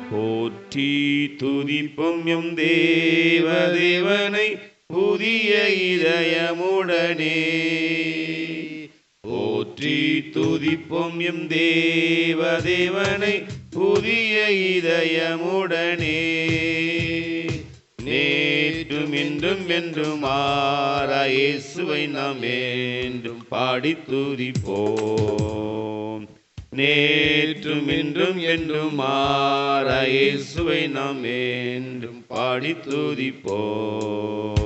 போற்றி துதிப்போம் எம் தேவனை புதிய இதயமுடனே. போற்றி துதிப்போம் எம் தேவனை புதிய இதயமுடனே. நேற்றும் இன்றும் என்றும் மாறா இயேசுவை நாம் என்றும் பாடி துதிப்போம். நேற்றும் இன்றும் என்றும் மாறா இயேசுவை நாம் என்றும் பாடி துதிப்போம்.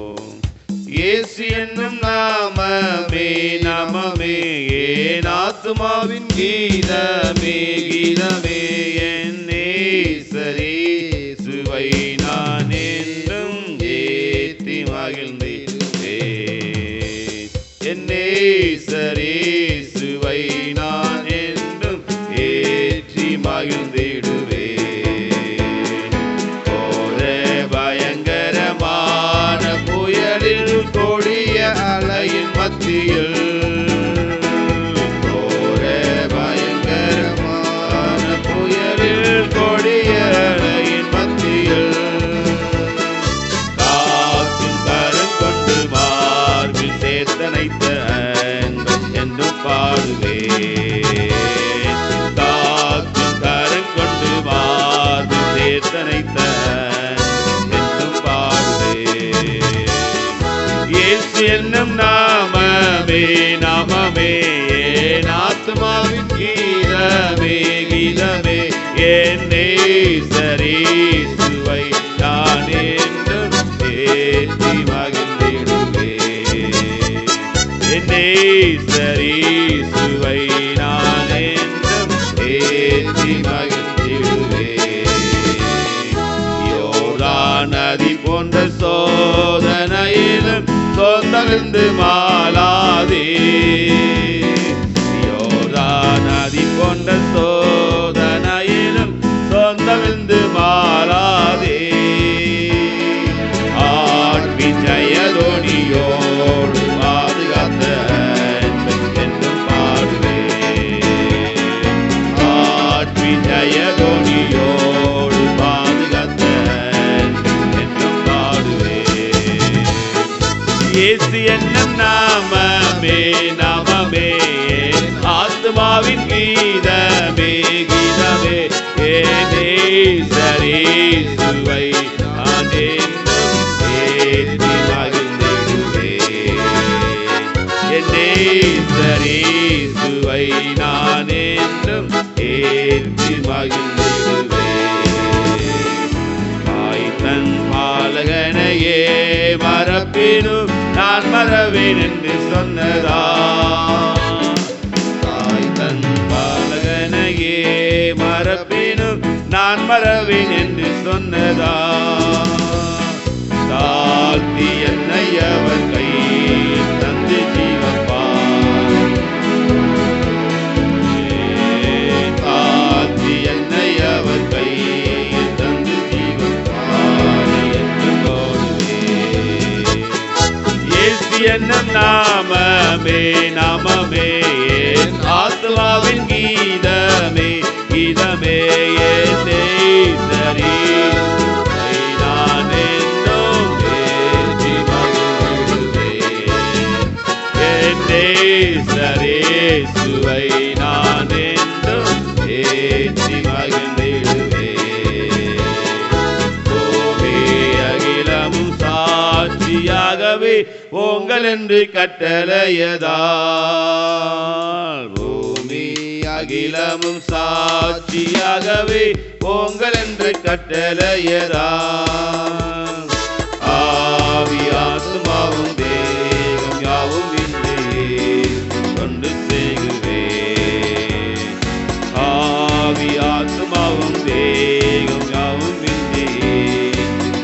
இயேசு என்னும் நாமமே நாமமே என் ஆத்துமாவின் கீதமே கீதமே. என் நேசரேசுவை நான் என்றும் ஏத்தி மகிழ்ந்திடுவேன். என் நேசரேசுவை நான் என்றும் ஏற்றி மகிழ்ந்திடுவேன். போர பயங்கரமான புயலில் கொடிய அலையின் மத்தியில் கொடிய அலையின் மத்தியில் காற்றும் கரம் கொண்டு மார்பில் சேர்த்தனைத்த அன்பன் என்று பாடுவேன். காற்றும் கரம் கொண்டு மார்பில் சேர்த்தனைத்த என்று பாடுவேன். இயேசு என்னும் நாமமே நாமமே என் ஆத்துமாவின் கீதமே கீதமே. என் நேசரேசுவை நான் என்றும் ஏற்றி மகிழ்ந்திடுவேன். என் நேசரேசுவை நான் என்றும் ஏற்றி மகிழ்ந்திடுவேன். யோர்தான் நதி போன்ற சோதனையிலும் சொந்தவிழ்ந்து மாளாதே. யோர்தான் நதி போன்ற சோதனையிலும் சொந்தவிழ்ந்து மாளாதே. ஆட்பின் ஜெயதோனியோடு பாதுகாத்த என்றும் பாடுவேன். ஆட்பின் ஜெயதோனியோடு பாதுகாத்த என்றும் பாடுவேன். இயேசு என்னும் நாமமே நாமமே ஆத்துமாவின் கீதமே கீதமே. என் நேசரேசுவை நான் என்றும் ஏற்றி மகிழ்ந்திடுவேன். என் நேசரேசுவை நான் என்றும் ஏற்றி மகிழ்ந்திடுவேன். தாய் தன் பாலகனையே மறப்பினும் நான் மறவேன் என்று சொன்னதா. தாய் தன் பாலகனையே மறப்பினும் நான் மறவேன் என்று சொன்னதா. தாழ்த்தி என்னை அவர் கை தந்து ஜீவப்பார். தாழ்த்தி என்னை அவர் கை தந்து ஜீவப்பார் என்று போடுவேன். இயேசு என்னும் நாமமே நாமமே என் ஆத்துமாவின் கீதமே கீதமே. என் நேசரேசுவை நான் என்றும் ஏற்றி மகிழ்ந்திடுவேன். என் நேசரேசுவை நான் என்றும் ஏற்றி மகிழ்ந்திடுவேன். பூமி அகிலமும் சாட்சியாகவே பொங்கல் என்று கட்டளையதால். பூமி அகிலமும் சாட்சியாகவே பொங்கல் என்று கட்டளையதால். ஆவி ஆத்துமாவும் தேகம் யாவும் இன்றையே கொண்டு சேகுவேன். ஆவி ஆத்துமாவும் தேகம் யாவும் இன்றையே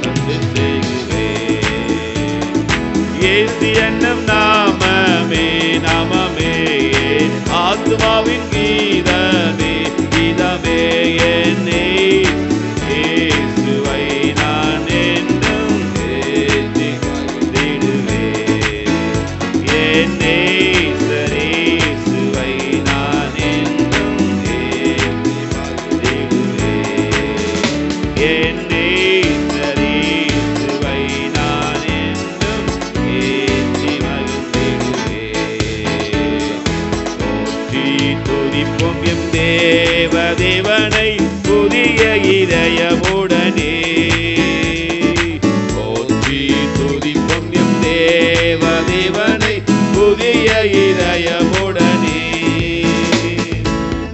கொண்டு சேகுவேன். இயேசு என்னும் நாமமே நாமமே ஆத்துமாவின் கீதமே கீதமே. என் நேசரேசுவை நான் என்றும் ஏற்றி மகிழ்ந்திடுவேன். என் நேசரேசுவை நான் என்றும் ஏற்றி மகிழ்ந்திடுவேன். என் நேசரேசுவை நான் என்றும் ஏற்றி மகிழ்ந்திடுவேன். போற்றி துதிப்போம் எம் தேவனை புதிய இதயமுடனே. போற்றி துதிப்போம் எம் தேவனை புதிய இதயமுடனே.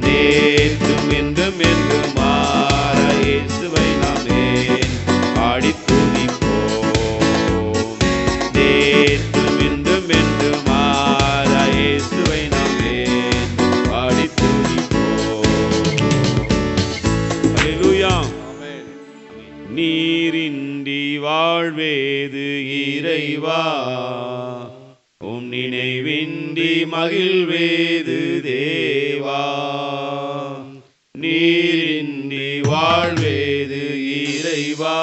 நேற்றும் என்றும் என்றும் மாற இயேசுவை நாமே பாடி துதிப்போம். நேற்றும் என்றும் என்றும் மாற இயேசுவை நாமே பாடி துதிப்போம். அல்லேலூயா. நீரின்றி வாழ்வேது இறைவா, உம் நினைவின்றி மகிழ்வேது தேவா. நீரின்றி வாழ்வேது இறைவா,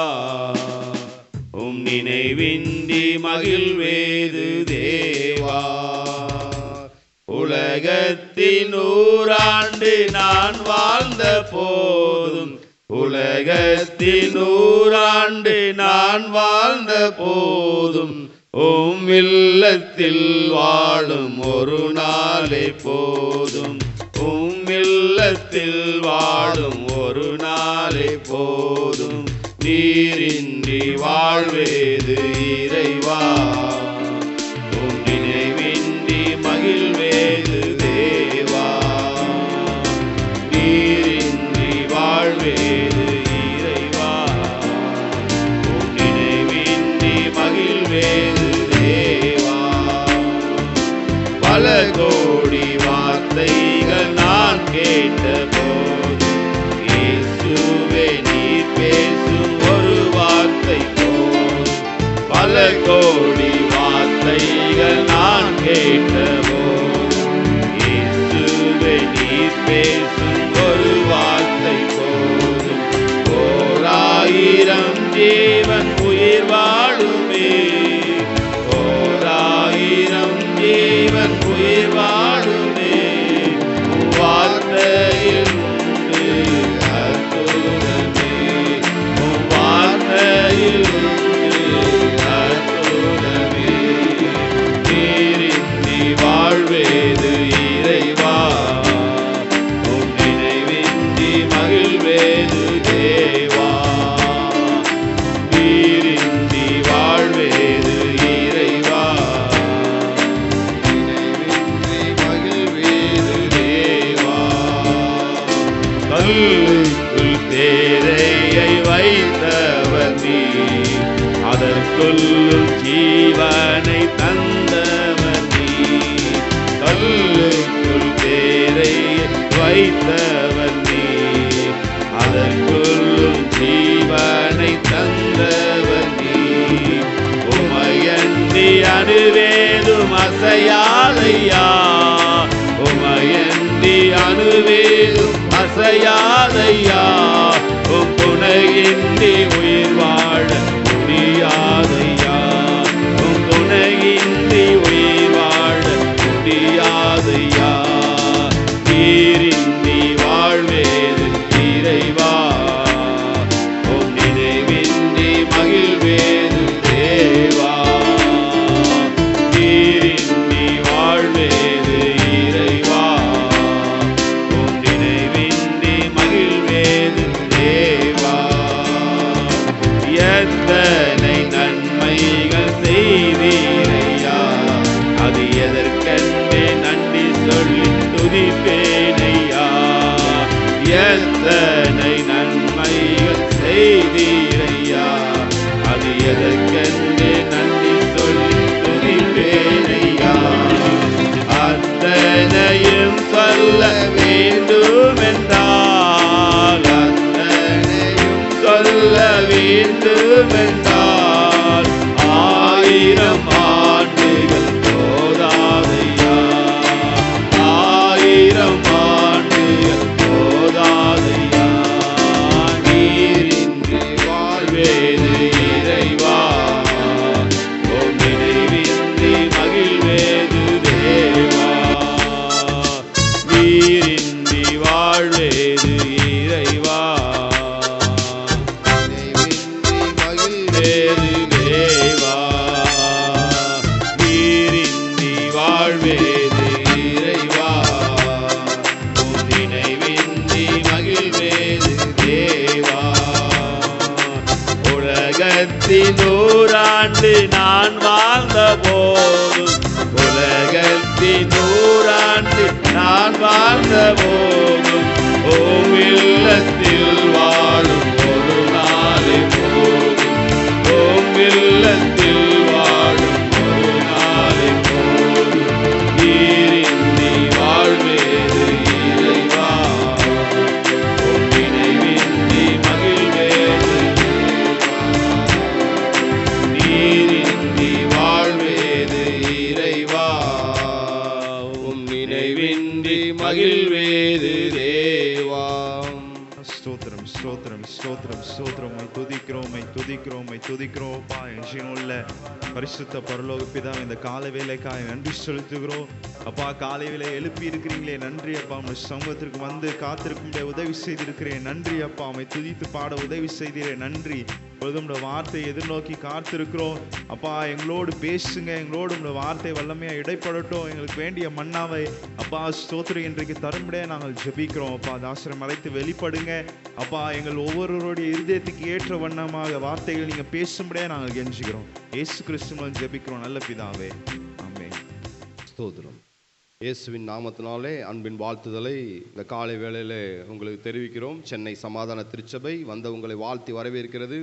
உம் நினைவின்றி மகிழ்வேது தேவா. உலகத்தின் 100 ஆண்டு நான் வாழ்ந்த போதும், உலகத்தின் 100 ஆண்டு நான் வாழ்ந்த போதும், உம் இல்லத்தில் வாழும் ஒரு நாளே போதும். உம் இல்லத்தில் வாழும் ஒரு நாளே போதும். நீரின்றி வாழ்வேது இறைவா, உம் நினைவின்றி மகிழ்வேது தேவா. நீரின்றி வாழ்வேது இறைவா, உம் நினைவின்றி மகிழ்வேது தேவா. பல கோடி வார்த்தைகள் நான் கேட்ட போது, இயேசுவே நீர் பேசும் ஒரு வார்த்தை போதும். பல கோடி வார்த்தைகள் நான் கேட்ட போது, இயேசுவே நீர் பேசும் ஒரு வார்த்தை போதும். 1000 ஜீவன் உயிர் வாழுமே, 1000 ஜீவன் உயிர் வாழுமே. வார்த்தையில் உண்டு அற்புதமே, வார்த்தையில் உண்டு அற்புதமே. நீரின்றி வாழ்வேது இறைவா, உம் நினைவின்றி மகிழ்வேது தேவா. நீரின்றி வாழ்வேது இறைவா, நினைவின்றி மகிழ்வேது தேவா. கல்லுக்குள் தேரையை வைத்தவர் நீர், அதற்குள்ளும் ஜீவனை தந்தவர் நீர். கல்லுக்குள் தேரையை வைத்தவர் நீர், அதற்குள்ளும் ஜீவனை தந்தவர் நீர். உமையன்றி அணுவேதும் அசையாதையா, உமையன்றி அணுவேதும் அசையாதையா. உம் துணையின்றி உயிர் வாழ முடியாதையா, உம் துணையின்றி உயிர் வாழ முடியாதையா. நீரின்றி வாழ்வேது இறைவா, உம் நினைவின்றி மகிழ்வேது தேவா. நீரின்றி வாழ்வேது இறைவா, உம் நினைவின்றி மகிழ்வேது தேவா. எத்தனை நன்மைகள் செய்தீரையா, அது எதற்கென்றே நன்றி சொல்லி துதிப்பேனையா. எத்தனை நன்மைகள் செய்தீரையா, அது எதற்கென்றே நன்றி சொல்லி துதிப்பேனையா. அத்தனையும் சொல்ல வேண்டுமென்றால், அத்தனையும் சொல்ல வேண்டுமென்றால், 1000 ஆண்டுகள் போதாதையா, 1000 ஆண்டுகள் போதாதையா. நீரின்றி வாழ்வேது இறைவா, உம் நினைவின்றி மகிழ்வேது தேவா. நீரின்றி வாழ்வேது இறைவா. உலகத்தின் 100 ஆண்டு நான் வாழ்ந்த போதும், உலகத்தின் 100 ஆண்டு நான் வாழ்ந்த போதும், ஓம் இல்லத்தில் வாழும் ஒரு நாளை போதும், ஓம் இல்லத்தில் வாழும் ஒரு நாளை போதும், நீரின்றி வாழ்வேது இறைவா, உம் நினைவின்றி மகிழ்வேது நீரின்றி வாழ்வேது இறைவா, உம் நினைவின்றி மகிழ்வேது தேவா. ஸ்தோத்திரம் ஸ்தோத்திரம் ஸ்தோத்திரம் ஸ்தோத்திரம். துதிக்கிறோம் துதிக்கிறோம்ப்பா. என் ஜீவனுள்ள பரிசுத்த பரலோக பிதா, இந்த காலை வேலைக்காய் நன்றி செலுத்துகிறோம் அப்பா. காலை வேலை எழுப்பி இருக்கிறீங்களே, நன்றி அப்பா. உங்கள் சமூகத்திற்கு வந்து காத்திருக்கும் உதவி செய்திருக்கிறேன், நன்றி அப்பா. உம்மை துதித்து பாட உதவி செய்தீரேன், நன்றி. உங்களுடைய வார்த்தையை எதிர்நோக்கி காத்திருக்கிறோம் அப்பா. எங்களோடு பேசுங்க, எங்களோடு உங்களுடைய வார்த்தை வல்லமையா இடைப்படட்டும். எங்களுக்கு வேண்டிய மன்னாவை அப்பா ஸ்தோத்திரம் இன்றைக்கு தரும்படியே நாங்கள் ஜெபிக்கிறோம் அப்பா. தாசரை மறைத்து வெளிப்படுங்க அப்பா. எங்கள் ஒவ்வொருவருடைய இருதயத்துக்கு ஏற்ற வண்ணமாக வார்த்தைகள் நீங்க பேசும்படியே நாங்கள் கெஞ்சுகிறோம். இயேசு கிறிஸ்துவின் ஜெபிக்கிறோம் நல்ல பிதாவே, ஆமென். ஸ்தோத்திரம். இயேசுவின் நாமத்தினாலே அன்பின் வாழ்த்துதலை இந்த காலை வேளையிலே உங்களுக்கு தெரிவிக்கிறோம். சென்னை சமாதான திருச்சபை வந்த உங்களை வாழ்த்தி வரவேற்கிறது.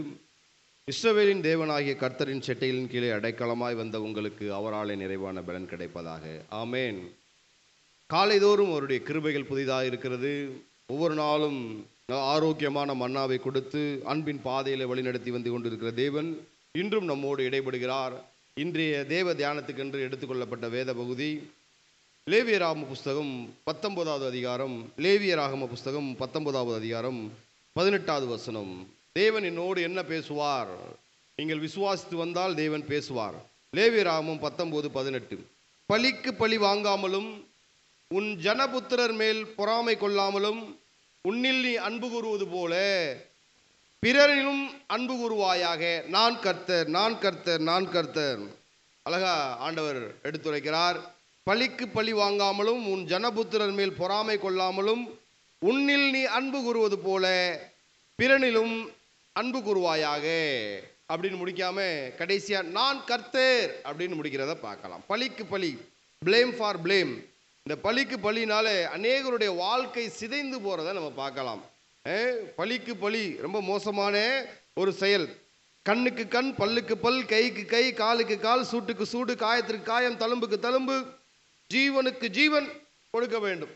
இஸ்ரவேலின் தேவனாகிய கர்த்தரின் செட்டையின் கீழே அடைக்கலமாய் வந்த உங்களுக்கு அவராலே நிறைவான பலன் கிடைப்பதாக, ஆமேன். காலைதோறும் அவருடைய கிருபைகள் புதிதாக இருக்கிறது. ஒவ்வொரு நாளும் ஆரோக்கியமான மன்னாவை கொடுத்து அன்பின் பாதையில் வழிநடத்தி வந்து கொண்டிருக்கிற தேவன் இன்றும் நம்மோடு இடைபடுகிறார். இன்றைய தேவ தியானத்துக்கென்று எடுத்துக்கொள்ளப்பட்ட வேத பகுதி லேவியராகம புஸ்தகம் 19வது அதிகாரம், லேவியராகம புஸ்தகம் 19வது அதிகாரம் 18வது வசனம். தேவன் என்னோடு என்ன பேசுவார்? நீங்கள் விசுவாசித்து வந்தால் தேவன் பேசுவார். லேவியராகமம் 19:18. பலிக்கு பழி வாங்காமலும் உன் ஜனபுத்திரர் மேல் பொறாமை கொள்ளாமலும் உன்னில் நீ அன்பு கூறுவது போல பிறரிலும் அன்பு கூறுவாயாக. நான் கர்த்தர், நான் கர்த்தர், நான் கர்த்தர். அழகா ஆண்டவர் எடுத்துரைக்கிறார். பலிக்கு பழி வாங்காமலும் உன் ஜனபுத்திரர் மேல் பொறாமை கொள்ளாமலும் உன்னில் நீ அன்பு கூறுவது போல பிறனிலும் அன்பு கூறுவாயாக அப்படின்னு முடிக்காம கடைசியா நான் கர்த்தர் அப்படின்னு முடிக்கிறத பார்க்கலாம். பலிக்கு பழி, பிளேம் ஃபார் பிளேம். இந்த பலிக்கு பழினால அநேகருடைய வாழ்க்கை சிதைந்து போறதை நம்ம பார்க்கலாம். பலிக்கு பழி ரொம்ப மோசமான ஒரு செயல். கண்ணுக்கு கண், பல்லுக்கு பல், கைக்கு கை, காலுக்கு கால், சூட்டுக்கு சூடு, காயத்திற்கு காயம், தழும்புக்கு தழும்பு, ஜீவனுக்கு ஜீவன் கொடுக்க வேண்டும்.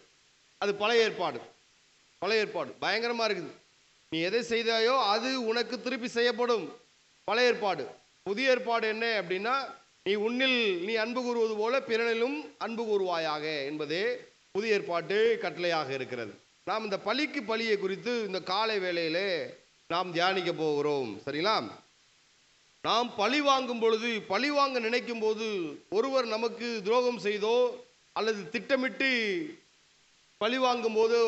அது பழைய ஏற்பாடு. பழைய ஏற்பாடு பயங்கரமா இருக்குது. நீ எதை செய்தாயோ அது உனக்கு திருப்பி செய்யப்படும். பழைய ஏற்பாடு. புதிய ஏற்பாடு என்ன அப்படின்னா, நீ உன்னில் நீ அன்பு கூறுவது போல பிறனிலும் அன்பு கூறுவாயாக என்பதே புதிய ஏற்பாட்டு கட்டளையாக இருக்கிறது. நாம் இந்த பலிக்கு பலியை குறித்து இந்த காலை வேளையிலே நாம் தியானிக்க போகிறோம். சரிங்களா? நாம் பழி வாங்கும் பொழுது, பழி வாங்க நினைக்கும் போது, ஒருவர் நமக்கு துரோகம் செய்தோ அல்லது திட்டமிட்டு பழி வாங்கும் போதோ,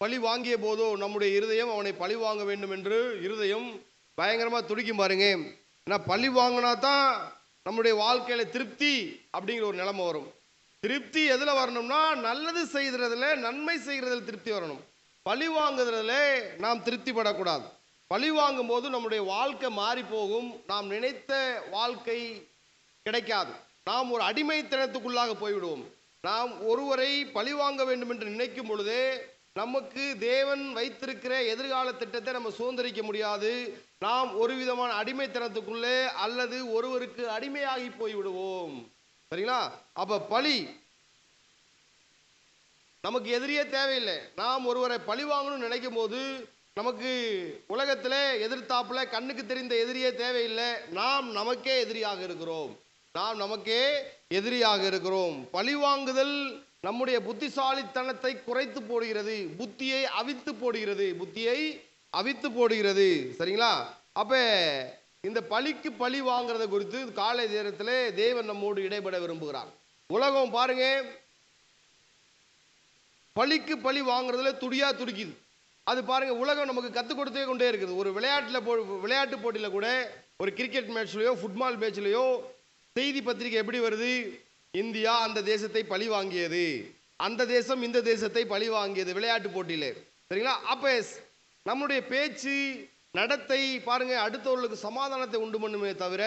பழி வாங்கிய போதோ நம்முடைய இருதயம் அவனை பழி வாங்க வேண்டும் என்று இருதயம் பயங்கரமா துடிக்கும் பாருங்க. ஏன்னா பழி வாங்கினா தான் நம்முடைய வாழ்க்கையில திருப்தி அப்படிங்கிற ஒரு நிலைமை வரும். திருப்தி எதுல வரணும்னா, நல்லது செய்கிறதுல, நன்மை செய்கிறதுல திருப்தி வரணும். பழி வாங்குறதுல நாம் திருப்தி படக்கூடாது. பழி வாங்கும் போது நம்முடைய வாழ்க்கை மாறி போகும். நாம் நினைத்த வாழ்க்கை கிடைக்காது. நாம் ஒரு அடிமைத்தனத்துக்குள்ளாக போய்விடுவோம். நாம் ஒருவரை பழி வாங்க வேண்டும் என்று நினைக்கும் பொழுதே நமக்கு தேவன் வைத்திருக்கிற எதிர்கால திட்டத்தை நம்ம சுதந்திரிக்க முடியாது. நாம் ஒரு விதமான அடிமைத்தனத்துக்குள்ளே அல்லது ஒருவருக்கு அடிமையாகி போய்விடுவோம். சரிங்களா? அப்ப பழி நமக்கு எதிரியே தேவையில்லை. நாம் ஒருவரை பழி வாங்கணும்னு நினைக்கும் போது நமக்கு உலகத்துல எதிர்த்தாப்புல கண்ணுக்கு தெரிந்த எதிரியே தேவையில்லை. நாம் நமக்கே எதிரியாக இருக்கிறோம். நாம் நமக்கே எதிரியாக இருக்கிறோம். பழி வாங்குதல் நம்முடைய புத்திசாலித்தனத்தை குறைத்து போடுகிறது. புத்தியை அவித்து போடுகிறது. புத்தியை அவித்து போடுகிறது. சரிங்களா? அப்ப இந்த பழிக்கு பழி வாங்குறத குறித்து காலை நேரத்தில் தேவன் நம்மோடு இடைபட விரும்புகிறார். உலகம் பாருங்க, பழிக்கு பழி வாங்குறதுல துடியா துடிக்குது. அது பாருங்க, உலகம் நமக்கு கற்றுக் கொடுத்தே கொண்டே இருக்குது. ஒரு விளையாட்டு போட்டியில் கூட, ஒரு கிரிக்கெட் மேட்ச்லையோ ஃபுட்பால் மேட்ச்லையோ செய்தி பத்திரிகை எப்படி வருது? இந்தியா அந்த தேசத்தை பழி வாங்கியது, அந்த தேசம் இந்த தேசத்தை பழி வாங்கியது விளையாட்டு போட்டியில. சரிங்களா? அப்ப நம்முடைய பேச்சு, நடத்தை பாருங்க அடுத்தவர்களுக்கு சமாதானத்தை உண்டு பண்ணுமே தவிர,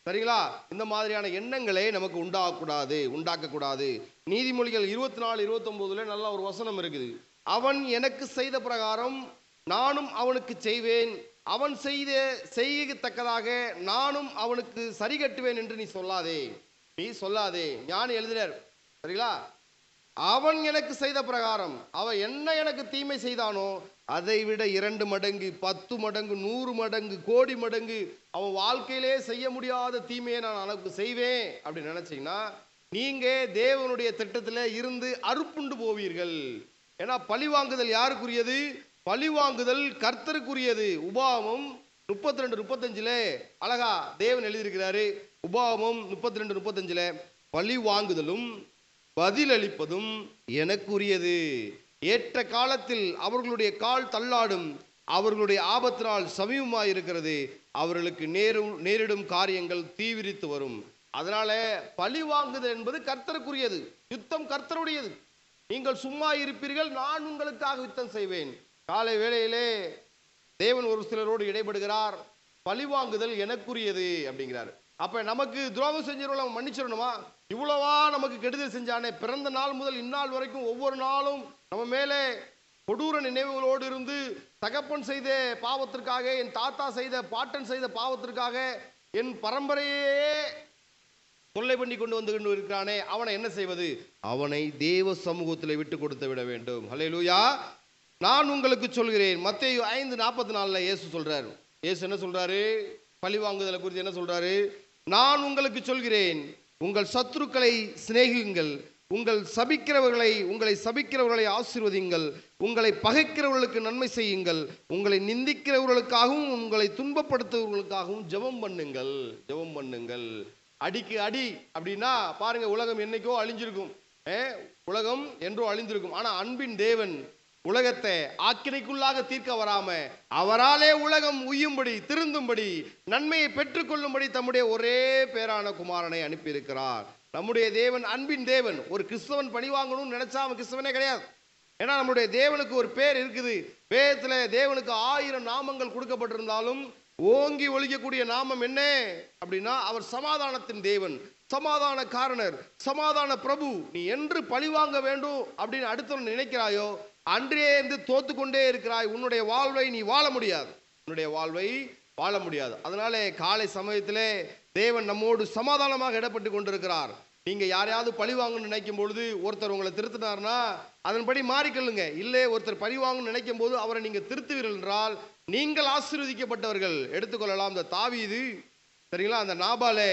சரிங்களா, இந்த மாதிரியான எண்ணங்களை நமக்கு உண்டாக்கக்கூடாது. நீதிமொழிகள் 24:29 நல்ல ஒரு வசனம் இருக்குது. அவன் எனக்கு செய்த பிரகாரம் நானும் அவனுக்கு செய்வேன், அவன் செய்யத்தக்கதாக நானும் அவனுக்கு சரி கட்டுவேன் என்று நீ சொல்லாதே. ஞானி எழுதினார், சரிங்களா. அவன் எனக்கு செய்த பிரகாரம், அவன் என்ன எனக்கு தீமை செய்தானோ அதை விட 2 மடங்கு, 10 மடங்கு, 100 மடங்கு, கோடி மடங்கு அவன் வாழ்க்கையிலே செய்ய முடியாத தீமையை நான் அவனுக்கு செய்வேன் அப்படின்னு நினைச்சீங்கன்னா நீங்க தேவனுடைய திட்டத்தில் இருந்து அறுப்புண்டு போவீர்கள். ஏன்னா பழிவாங்குதல் யாருக்குரியது? பழிவாங்குதல் கர்த்தருக்குரியது. உபாகமம் 32:35 அழகா தேவன் எழுதியிருக்கிறாரு. உபாகமம் 32:35 பழி வாங்குதலும் பதிலளிப்பதும் எனக்குரியது. ஏற்ற காலத்தில் அவர்களுடைய கால் தள்ளாடும், அவர்களுடைய ஆபத்து நாள் சமீபமாயிருக்கிறது, அவர்களுக்கு நேரிடும் காரியங்கள் தீவிரித்து வரும். அதனால பழி வாங்குதல் என்பது கர்த்தருக்குரியது. யுத்தம் கர்த்தருடையது. நீங்கள் சும்மா இருப்பீர்கள், நான் உங்களுக்காக யுத்தம் செய்வேன். காலை வேளையிலே தேவன் ஒரு சிலரோடு இடைபடுகிறார். பழிவாங்குதல் எனக்குரியது அப்படிங்கிறார். அப்ப நமக்கு துரோகம் செஞ்சவங்களை மன்னிச்சிடணுமா? இவ்வளவா நமக்கு கெடுதல் செஞ்சானே, பிறந்த நாள் முதல் இந்நாள் வரைக்கும் ஒவ்வொரு நாளும் நம்ம மேலே கொடூர நினைவுகளோடு இருந்து தகப்பன் செய்த பாவத்திற்காக, என் தாத்தா செய்த, பாட்டன் செய்த பாவத்திற்காக என் பரம்பரையே தொல்லை பண்ணி கொண்டு வந்து கொண்டு இருக்கிறானே, அவனை என்ன செய்வது? அவனை தேவ சமூகத்தில் விட்டு கொடுத்து விட வேண்டும். ஹல்லேலூயா. நான் உங்களுக்கு சொல்கிறேன். மத்தேயு 5:44 இயேசு சொல்றாரு. இயேசு என்ன சொல்றாரு? பழிவாங்குதலை குறித்து என்ன சொல்றாரு? நான் உங்களுக்கு சொல்கிறேன், உங்கள் சத்துருக்களை சிநேகியுங்கள், உங்களை சபிக்கிறவர்களை ஆசீர்வதியுங்கள், உங்களை பகைக்கிறவர்களுக்கு நன்மை செய்யுங்கள், உங்களை நிந்திக்கிறவர்களுக்காகவும் உங்களை துன்பப்படுத்துவர்களுக்காகவும் ஜெபம் பண்ணுங்கள். அடிக்கு அடி அப்படின்னா பாருங்க, உலகம் என்னைக்கோ அழிஞ்சிருக்கும், உலகம் என்றோ அழிந்திருக்கும். ஆனா அன்பின் தேவன் உலகத்தை ஆக்கினைக்குள்ளாக தீர்க்க வராம அவராலே உலகம் உய்யும்படி, திருந்தும்படி, நன்மையை பெற்றுக்கொள்ளும்படி தம்முடைய ஒரே பேரான குமாரனை அனுப்பியிருக்கிறார். நம்முடைய தேவன் அன்பின் தேவன். ஒரு கிறிஸ்தவன் பழி வாங்கணும்னு நினைச்சா அவன் கிறிஸ்தவனே கிடையாது. ஏன்னா நம்முடைய தேவனுக்கு ஒரு பேர் இருக்குது. வேதத்துல தேவனுக்கு 1000 நாமங்கள் கொடுக்கப்பட்டிருந்தாலும் ஓங்கி ஒழிக்கக்கூடிய நாமம் என்ன அப்படின்னா, அவர் சமாதானத்தின் தேவன், சமாதான காரணர், சமாதான பிரபு. நீ என்று பழிவாங்க வேண்டும் அப்படின்னு அடுத்தவன் நினைக்கிறாயோ அன்றே இருந்து தோத்து கொண்டே இருக்கிறாய். உன்னுடைய வாழ்வை நீ வாழ முடியாது. அதனால காலை சமயத்திலே தேவன் நம்மோடு சமாதானமாக இடப்பட்டு கொண்டிருக்கிறார். நீங்க யாரையாவது பழி வாங்கணும்னு நினைக்கும் பொழுது, ஒருத்தர் உங்களை திருத்தினார்னா அதன்படி மாறிக்கொள்ளுங்க. இல்லை, ஒருத்தர் பழி வாங்கணும்னு நினைக்கும் போது அவரை நீங்க திருத்துவீர்கள் என்றால் நீங்கள் ஆசீர்வதிக்கப்பட்டவர்கள். எடுத்துக்கொள்ளலாம். அந்த தாவீது, சரிங்களா, அந்த நாபாலை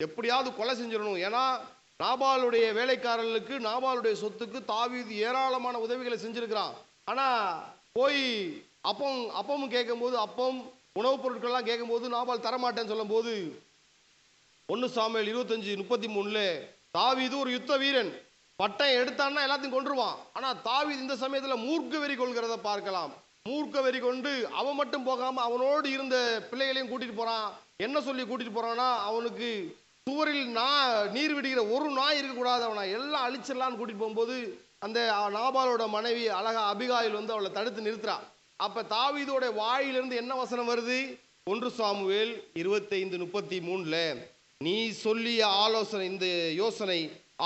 எப்படியாவது கொலை செஞ்சிடணும். ஏன்னா நாபாலுடைய வேலைக்காரர்களுக்கு, நாபாலுடைய சொத்துக்கு தாவீது ஏராளமான உதவிகளை செஞ்சிருக்கிறான். ஆனா போய் அப்பமும் கேட்கும்போது, அப்பம் உணவுப் பொருட்கள்லாம் கேட்கும்போது நாபால் தரமாட்டேன்னு சொல்லும் போது 1 சாமுவேல் 25:33 தாவீது ஒரு யுத்த வீரன், பட்டை எடுத்தான்னா எல்லாத்தையும் கொன்றுவான். ஆனா தாவீது இந்த சமயத்துல மூர்க்க வெறி கொள்கிறத பார்க்கலாம். மூர்க்க வெறி கொண்டு அவன் மட்டும் போகாம அவனோடு இருந்த பிள்ளைகளையும் கூட்டிட்டு போறான். என்ன சொல்லி கூட்டிட்டு போறான்னா, அவனுக்கு சுவரில் நீர் விடுகிற ஒரு நாய் இருக்கக்கூடாது, அவனை எல்லாம் அழிச்சிடலான்னு கூட்டிட்டு போகும்போது அந்த நாபாலோட மனைவி அழகா அபிகாயில் வந்து அவளை தடுத்து நிறுத்துறான். அப்ப தாவீதோட வாயிலிருந்து என்ன வசனம் வருது? 1 சாமுவேல் 25:33 நீ சொல்லிய ஆலோசனை, இந்த யோசனை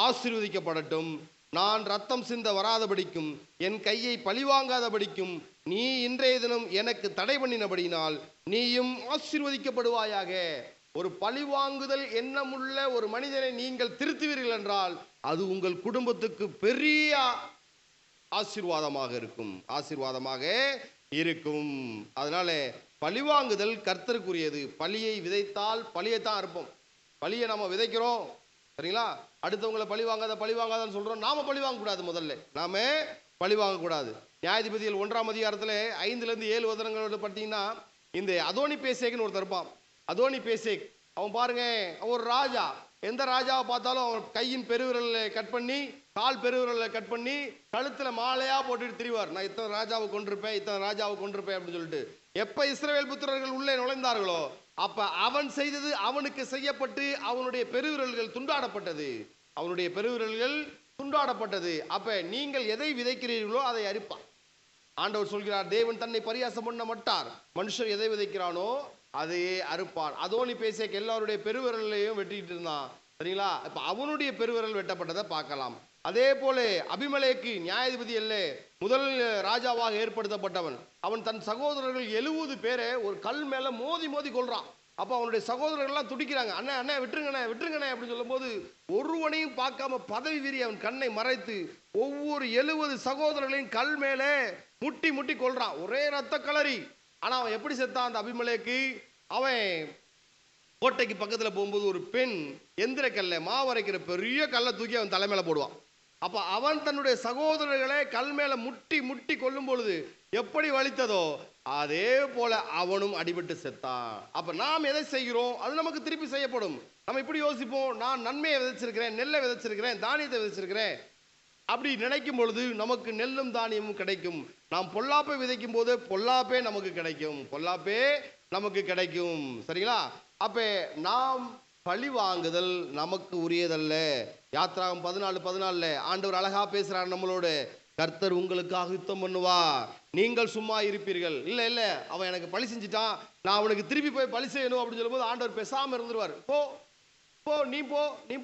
ஆசீர்வதிக்கப்படட்டும். நான் ரத்தம் சிந்த வராதபடிக்கும் என் கையை பழிவாங்காதபடிக்கும் நீ இன்றைய தினம் எனக்கு தடை பண்ணினபடியினால் நீயும் ஆசீர்வதிக்கப்படுவாயாக. ஒரு பழிவாங்குதல் எண்ணமுள்ள ஒரு மனிதனை நீங்கள் திருத்துவீர்கள் என்றால் அது உங்கள் குடும்பத்துக்கு பெரிய ஆசீர்வாதமாக இருக்கும். அதனால பழிவாங்குதல் கர்த்தருக்குரியது. பழியை விதைத்தால் பழியைத்தான் அறுப்போம். பழியை நம்ம விதைக்கிறோம், சரிங்களா. அடுத்தவங்களை பழிவாங்காதன்னு சொல்றோம். நாம பழிவாங்க கூடாது. முதல்ல நாம பழிவாங்க கூடாது. நியாயாதிபதிகள் 1ஆம் அதிகாரத்தில் 5-7 வசனங்களோட பார்த்தீங்கன்னா, இந்த அதோனி பேசேக்னு ஒருத்தர் இருப்பான். அதோனி பேசேக் அவன் பாருங்க, அவன் ஒரு ராஜா. எந்த ராஜாவை பார்த்தாலும் அவன் கையின் பெருவிரலை கட் பண்ணி, கால் பெருவிரலை கட் பண்ணி, கழுத்துல மாலையா போட்டுட்டு திரிவார். நான் இத்தனை ராஜாவை கொண்டிருப்பேன் அப்படின்னு சொல்லிட்டு. எப்ப இஸ்ரவேல் புத்திரர்கள் உள்ளே நுழைந்தார்களோ அப்ப அவன் செய்தது அவனுக்கு செய்யப்பட்டு அவனுடைய பெருவிரல்கள் துண்டாடப்பட்டது. அப்ப நீங்கள் எதை விதைக்கிறீர்களோ அதை அறுப்பான். ஆண்டவர் சொல்கிறார், தேவன் தன்னை பரியாசம் பண்ண மாட்டார். மனுஷன் எதை விதைக்கிறானோ அதையே அறுப்பான். அதோனி பேசேக் எல்லாருடைய பெருவிரலையும் வெட்டிட்டு இருந்தான். சரிங்களா? இப்ப அவனுடைய பெருவிரல் வெட்டப்பட்டதை பார்க்கலாம். அதே போல அபிமெலேக்கு நியாயாதிபதி அல்ல, முதல் ராஜாவாக ஏற்படுத்தப்பட்டவன். அவன் தன் சகோதரர்கள் 70 பேரை ஒரு கல் மேல மோதி மோதி கொள்றான். அப்ப அவனுடைய சகோதரர்கள்லாம் துடிக்கிறாங்க, அண்ணே அண்ணே விட்டுருங்கண்ணே விட்டுருங்கண்ணே அப்படின்னு சொல்லும் போது ஒருவனையும் பார்க்காம பதவி வீரி அவன் கண்ணை மறைத்து ஒவ்வொரு 70 சகோதரர்களையும் கல் மேலே முட்டி முட்டி கொள்றான். ஒரே ரத்த கலரி. ஆனா அவன் எப்படி செத்தான்? அந்த அபிமெலேக்கு, அவன் கோட்டைக்கு பக்கத்துல போகும்போது ஒரு பெண் எந்திர கல்ல மாவரைக்கிற பெரிய கல்லை தூக்கி அவன் தலைமையில போடுவான். அப்ப அவன் தன்னுடைய சகோதரர்களை கல் மேல முட்டி முட்டி கொள்ளும் பொழுது எப்படி வலித்ததோ அதே போல அவனும் அடிபட்டு செத்தான். அப்ப நாம் எதை செய்கிறோம் அது நமக்கு திருப்பி செய்யப்படும். நம்ம இப்படி யோசிப்போம், நான் நன்மையை விதைச்சிருக்கிறேன், நெல்லை விதைச்சிருக்கிறேன், தானியத்தை விதைச்சிருக்கிறேன். அப்படி நினைக்கும் பொழுது நமக்கு நெல்லும் தானியமும் கிடைக்கும். நாம் பொல்லாப்பை விதைக்கும் போது பொல்லாப்பே நமக்கு கிடைக்கும், பொல்லாப்பே நமக்கு கிடைக்கும். சரிங்களா? அப்ப நாம் பழி வாங்குதல் நமக்கு உரியதல்ல. யாத்ராகம் 14:14 ஆண்டவர் அழகா பேசுறார் நம்மளோட. கர்த்தர் உங்களுக்காக யுத்தம் பண்ணுவார், நீங்கள் சும்மா இருப்பீர்கள். இல்ல இல்ல அவன் எனக்கு பழி செஞ்சுட்டான், நான் அவனுக்கு திருப்பி போய் பழி செய்யணும் அப்படின்னு சொல்லும்போது ஆண்டவர் பேசாம இருந்துருவார். போ போ நீ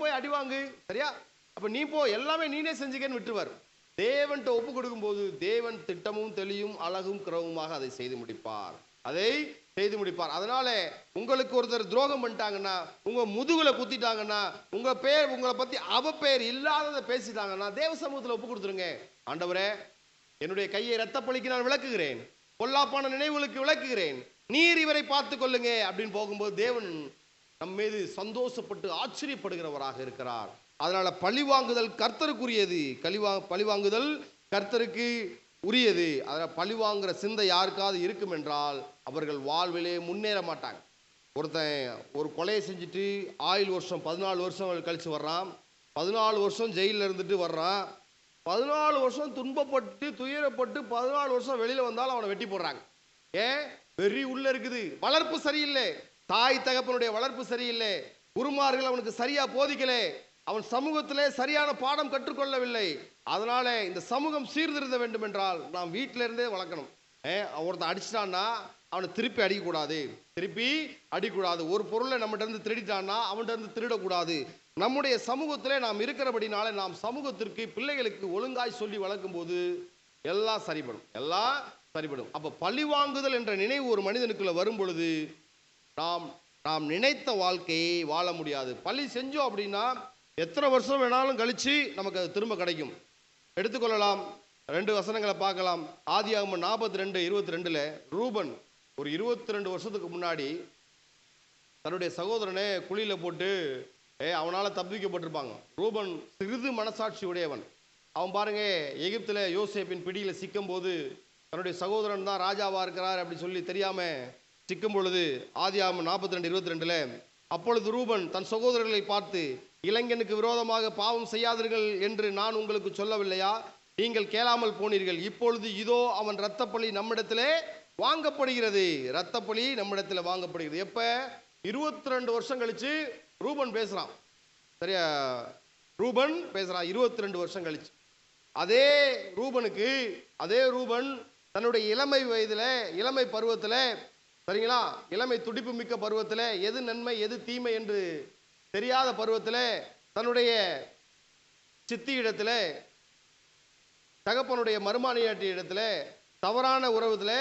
போய் அடி வாங்கு, சரியா? அப்ப நீ போ, எல்லாமே நீனே செஞ்சுக்கன்னு விட்டுருவார். தேவன்கிட்ட ஒப்பு கொடுக்கும் போது தேவன் திட்டமும் தெளியும் அழகும் கிரவுமாக அதை செய்து முடிப்பார், அதை செய்து முடிப்பார். அதனால உங்களுக்கு ஒருத்தர் துரோகம் பண்ணிட்டாங்கன்னா, உங்க முதுகுல குத்திட்டாங்கன்னா, உங்க பேர் உங்களை பத்தி அவப்பெயர் இல்லாததை பேசிட்டாங்கன்னா தேவ சமூகத்தில் ஒப்பு கொடுத்துருங்க. ஆண்டவரே, என்னுடைய கையை இரத்த பழிக்கு நான் விளக்குகிறேன், பொல்லாப்பான நினைவுகளுக்கு விளக்குகிறேன், நீர் இவரை பார்த்து கொள்ளுங்க அப்படின்னு போகும்போது தேவன் நம் மீது சந்தோஷப்பட்டு ஆச்சரியப்படுகிறவராக இருக்கிறார். அதனால பழிவாங்குதல் கர்த்தருக்குரியது, பழிவாங்குதல் கர்த்தருக்கு உரியது. அதில் பழிவாங்குற சிந்தை யாருக்காவது இருக்கும் என்றால் அவர்கள் வாழ்விலே முன்னேற மாட்டாங்க. ஒருத்தன் ஒரு கொலையை செஞ்சுட்டு 7 வருஷம் 14 வருஷம் கழிச்சு வர்றான், 14 வருஷம் ஜெயிலில் இருந்துட்டு வர்றான், 14 வருஷம் துன்பப்பட்டு துயரப்பட்டு 14 வருஷம் வெளியில வந்தாலும் அவனை வெட்டி போடுறாங்க. ஏன்? வெறி உள்ள இருக்குது, வளர்ப்பு சரியில்லை, தாய் தகப்பனுடைய வளர்ப்பு சரியில்லை, குருமார்கள் அவனுக்கு சரியா போதிக்கலே, அவன் சமூகத்திலே சரியான பாடம் கற்றுக்கொள்ளவில்லை. அதனால இந்த சமூகம் சீர்திருத்த வேண்டும் என்றால் நாம் வீட்டில இருந்தே வளர்க்கணும். ஒருத்தன் அடிச்சிட்டான்னா அவனை திருப்பி அடிக்கூடாது. ஒரு பொருளை நம்மகிட்ட இருந்து திருடிட்டான்னா அவன்கிட்ட இருந்து திருடக்கூடாது. நம்முடைய சமூகத்திலே நாம் இருக்கிறபடினால நாம் சமூகத்திற்கு பிள்ளைகளுக்கு ஒழுங்காய் சொல்லி வளர்க்கும் போது எல்லாம் சரிபடும். அப்ப பழி வாங்குதல் என்ற நினைவு ஒரு மனிதனுக்குள்ள வரும் பொழுது நாம் நினைத்த வாழ்க்கையை வாழ முடியாது. பழி செஞ்சோம் அப்படின்னா எத்தனை வருஷம் வேணாலும் கழிச்சு நமக்கு அது திரும்ப கிடைக்கும். எடுத்துக்கொள்ளலாம், 2 வசனங்களை பார்க்கலாம். ஆதியாகமம் 42:22 ரூபன் ஒரு 22 வருஷத்துக்கு முன்னாடி தன்னுடைய சகோதரனை குழியில போட்டு அவனால தப்பிக்கப்பட்டிருப்பாங்க. ரூபன் சிறிது மனசாட்சி உடையவன். அவன் பாருங்க, எகிப்துல யோசேப்பின் பிடியில சிக்கும் போது தன்னுடைய சகோதரன் தான் ராஜாவா இருக்கிறார் அப்படி சொல்லி தெரியாம சிக்கும் பொழுது ஆதியாகமம் 42:22 அப்பொழுது ரூபன் தன் சகோதரர்களை பார்த்து, இளைஞனுக்கு விரோதமாக பாவம் செய்யாதீர்கள் என்று நான் உங்களுக்கு சொல்லவில்லையா? நீங்கள் கேளாமல் போனீர்கள். இப்பொழுது இதோ அவன் இரத்தப்பழி நம்மிடத்திலே வாங்கப்படுகிறது. எப்ப? 22 வருஷம் கழிச்சு ரூபன் பேசுறான். சரியா? ரூபன் பேசுறான் 22 வருஷம் கழிச்சு. அதே ரூபன் தன்னுடைய இளமை வயதுல, இளமை பருவத்துல, சரிங்களா, இளமை துடிப்பு மிக்க பருவத்தில் எது நன்மை எது தீமை என்று தெரியாத பருவத்தில் தன்னுடைய சித்தி இடத்துல, தகப்பனுடைய மருமானியாட்டி இடத்துல தவறான உறவுல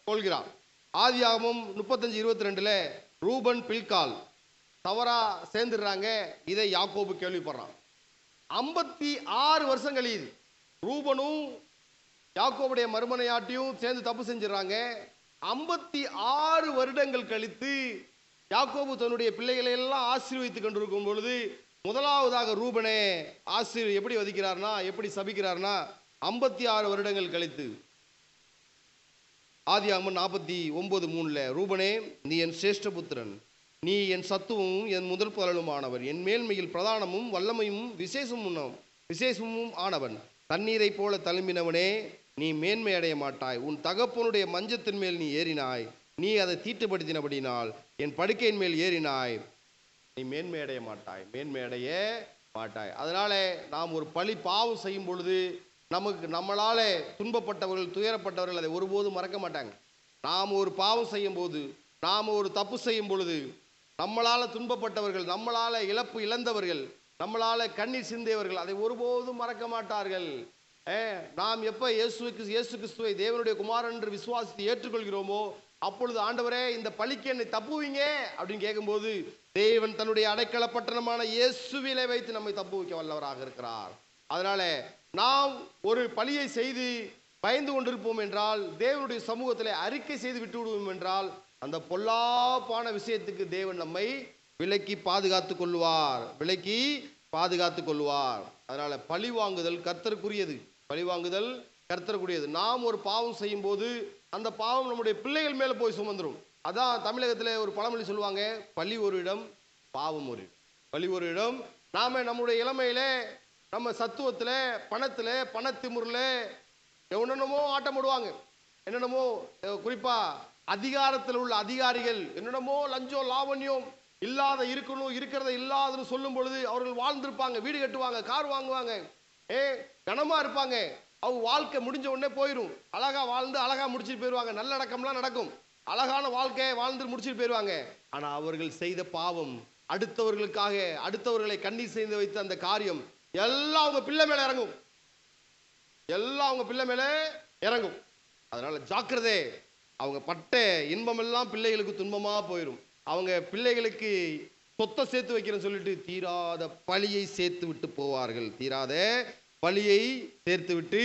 கொள்கிறான். ஆதியாகமம் 35:22 ரூபன் பில்கால் தவறா சேர்ந்துடுறாங்க. இதை யாக்கோபு கேள்விப்படுறான். 56 வருஷம் கழியுது. ரூபனும் யாக்கோபுடைய மருமனையாட்டியும் சேர்ந்து தப்பு செஞ்சிடறாங்க. 56 வருடங்கள் கழித்து யாக்கோபு தன்னுடைய பிள்ளைகளை எல்லாம் ஆசீர்வதித்துக் கொண்டிருக்கும் பொழுது முதலாவதாக ரூபனே எப்படி வதிக்கிறார்னா, எப்படி சபிக்கிறார்னா 56 வருடங்கள் கழித்து ஆதியாகமம் 49:3 ரூபனே, நீ என் சிரேஷ்ட புத்திரன், நீ என் சத்துவமும் என் முதல் பலனுமானவர், என் மேன்மையில் பிரதானமும் வல்லமையும் விசேஷமும் ஆனவன், தண்ணீரை போல தழும்பினவனே, நீ மேன்மை அடைய மாட்டாய். உன் தகப்பனுடைய மஞ்சத்தின் மேல் நீ ஏறினாய், நீ அதை தீட்டுப்படுத்தினபடினால் என் படுக்கையின் மேல் ஏறினாய், நீ மேன்மை அடைய மாட்டாய். அதனால நாம் ஒரு பாவம் செய்யும் பொழுது நம்மளாலே துன்பப்பட்டவர்கள், துயரப்பட்டவர்கள் அதை ஒருபோதும் மறக்க மாட்டாங்க. நாம் ஒரு பாவம் செய்யும் போது, நாம் ஒரு தப்பு செய்யும் பொழுது, நம்மளால் துன்பப்பட்டவர்கள், நம்மளால் இழந்தவர்கள், நம்மளால் கண்ணீர் சிந்தியவர்கள் அதை ஒருபோதும் மறக்க மாட்டார்கள். நாம் எப்போ இயேசு கிறிஸ்துவை தேவனுடைய குமாரன் என்று விசுவாசித்து ஏற்றுக்கொள்கிறோமோ, அப்பொழுது ஆண்டவரே இந்த பழிக்கு என்னை தப்புவீங்க அப்படின்னு கேட்கும்போது, தேவன் தன்னுடைய அடைக்கல பட்டணமான இயேசுவிலே வைத்து நம்மை தப்பு வைக்க வல்லவராக இருக்கிறார். அதனால நாம் ஒரு பழியை செய்து பயந்து கொண்டிருப்போம் என்றால், தேவனுடைய சமூகத்தில் அறிக்கை செய்து விட்டு விடுவோம் என்றால், அந்த பொல்லாப்பான விஷயத்துக்கு தேவன் நம்மை விலக்கி பாதுகாத்துக் கொள்வார், விலக்கி பாதுகாத்துக் கொள்வார். அதனால பழி வாங்குதல் கர்த்தருக்குரியது, பழி வாங்குதல் கர்த்தருக்குரியது. நாம் ஒரு பாவம் செய்யும் போது அந்த பாவம் நம்முடைய பிள்ளைகள் மேல போய் சுமந்துரும். அதான் தமிழகத்தில் ஒரு பழமொழி சொல்லுவாங்க, பழி ஒரு இடம் பாவம் ஒரு இடம். பழி ஒரு இடம். நாம நம்முடைய இளமையில நம்ம சத்துவத்துல, பணத்துல, பணத்திமுறில் என்னென்னமோ ஆட்டம் போடுவாங்க. என்னென்னமோ குறிப்பா அதிகாரத்தில் உள்ள அதிகாரிகள் என்னென்னமோ லஞ்சம் லாவண்யம் இல்லாத இருக்கணும், இருக்கிறத இல்லாதன்னு சொல்லும் பொழுது அவர்கள் வாழ்ந்திருப்பாங்க, வீடு கட்டுவாங்க, கார் வாங்குவாங்க, கனமா இருப்பாங்க. அவங்க வாழ்க்கை முடிஞ்ச உடனே போயிடும். அழகா வாழ்ந்து அழகா முடிச்சுட்டு போயிடுவாங்க. நல்லடக்கம்லாம் நடக்கும், அழகான வாழ்க்கையை வாழ்ந்து முடிச்சுட்டு போயிடுவாங்க. ஆனா அவர்கள் செய்த பாவம், அடுத்தவர்களுக்காக அடுத்தவர்களை கண்ணீர் செய்து வைத்த அந்த காரியம் எல்லாம் அவங்க பிள்ளை மேல இறங்கும், எல்லாம் அவங்க பிள்ளை மேல இறங்கும். அதனால ஜாக்கிரதை. அவங்க பட்ட இன்பம் எல்லாம் பிள்ளைகளுக்கு துன்பமா போயிடும். அவங்க பிள்ளைகளுக்கு சொத்தை சேர்த்து வைக்கிறேன்னு சொல்லிட்டு தீராத பழியை சேர்த்து விட்டு போவார்கள், தீராத பழியை சேர்த்து விட்டு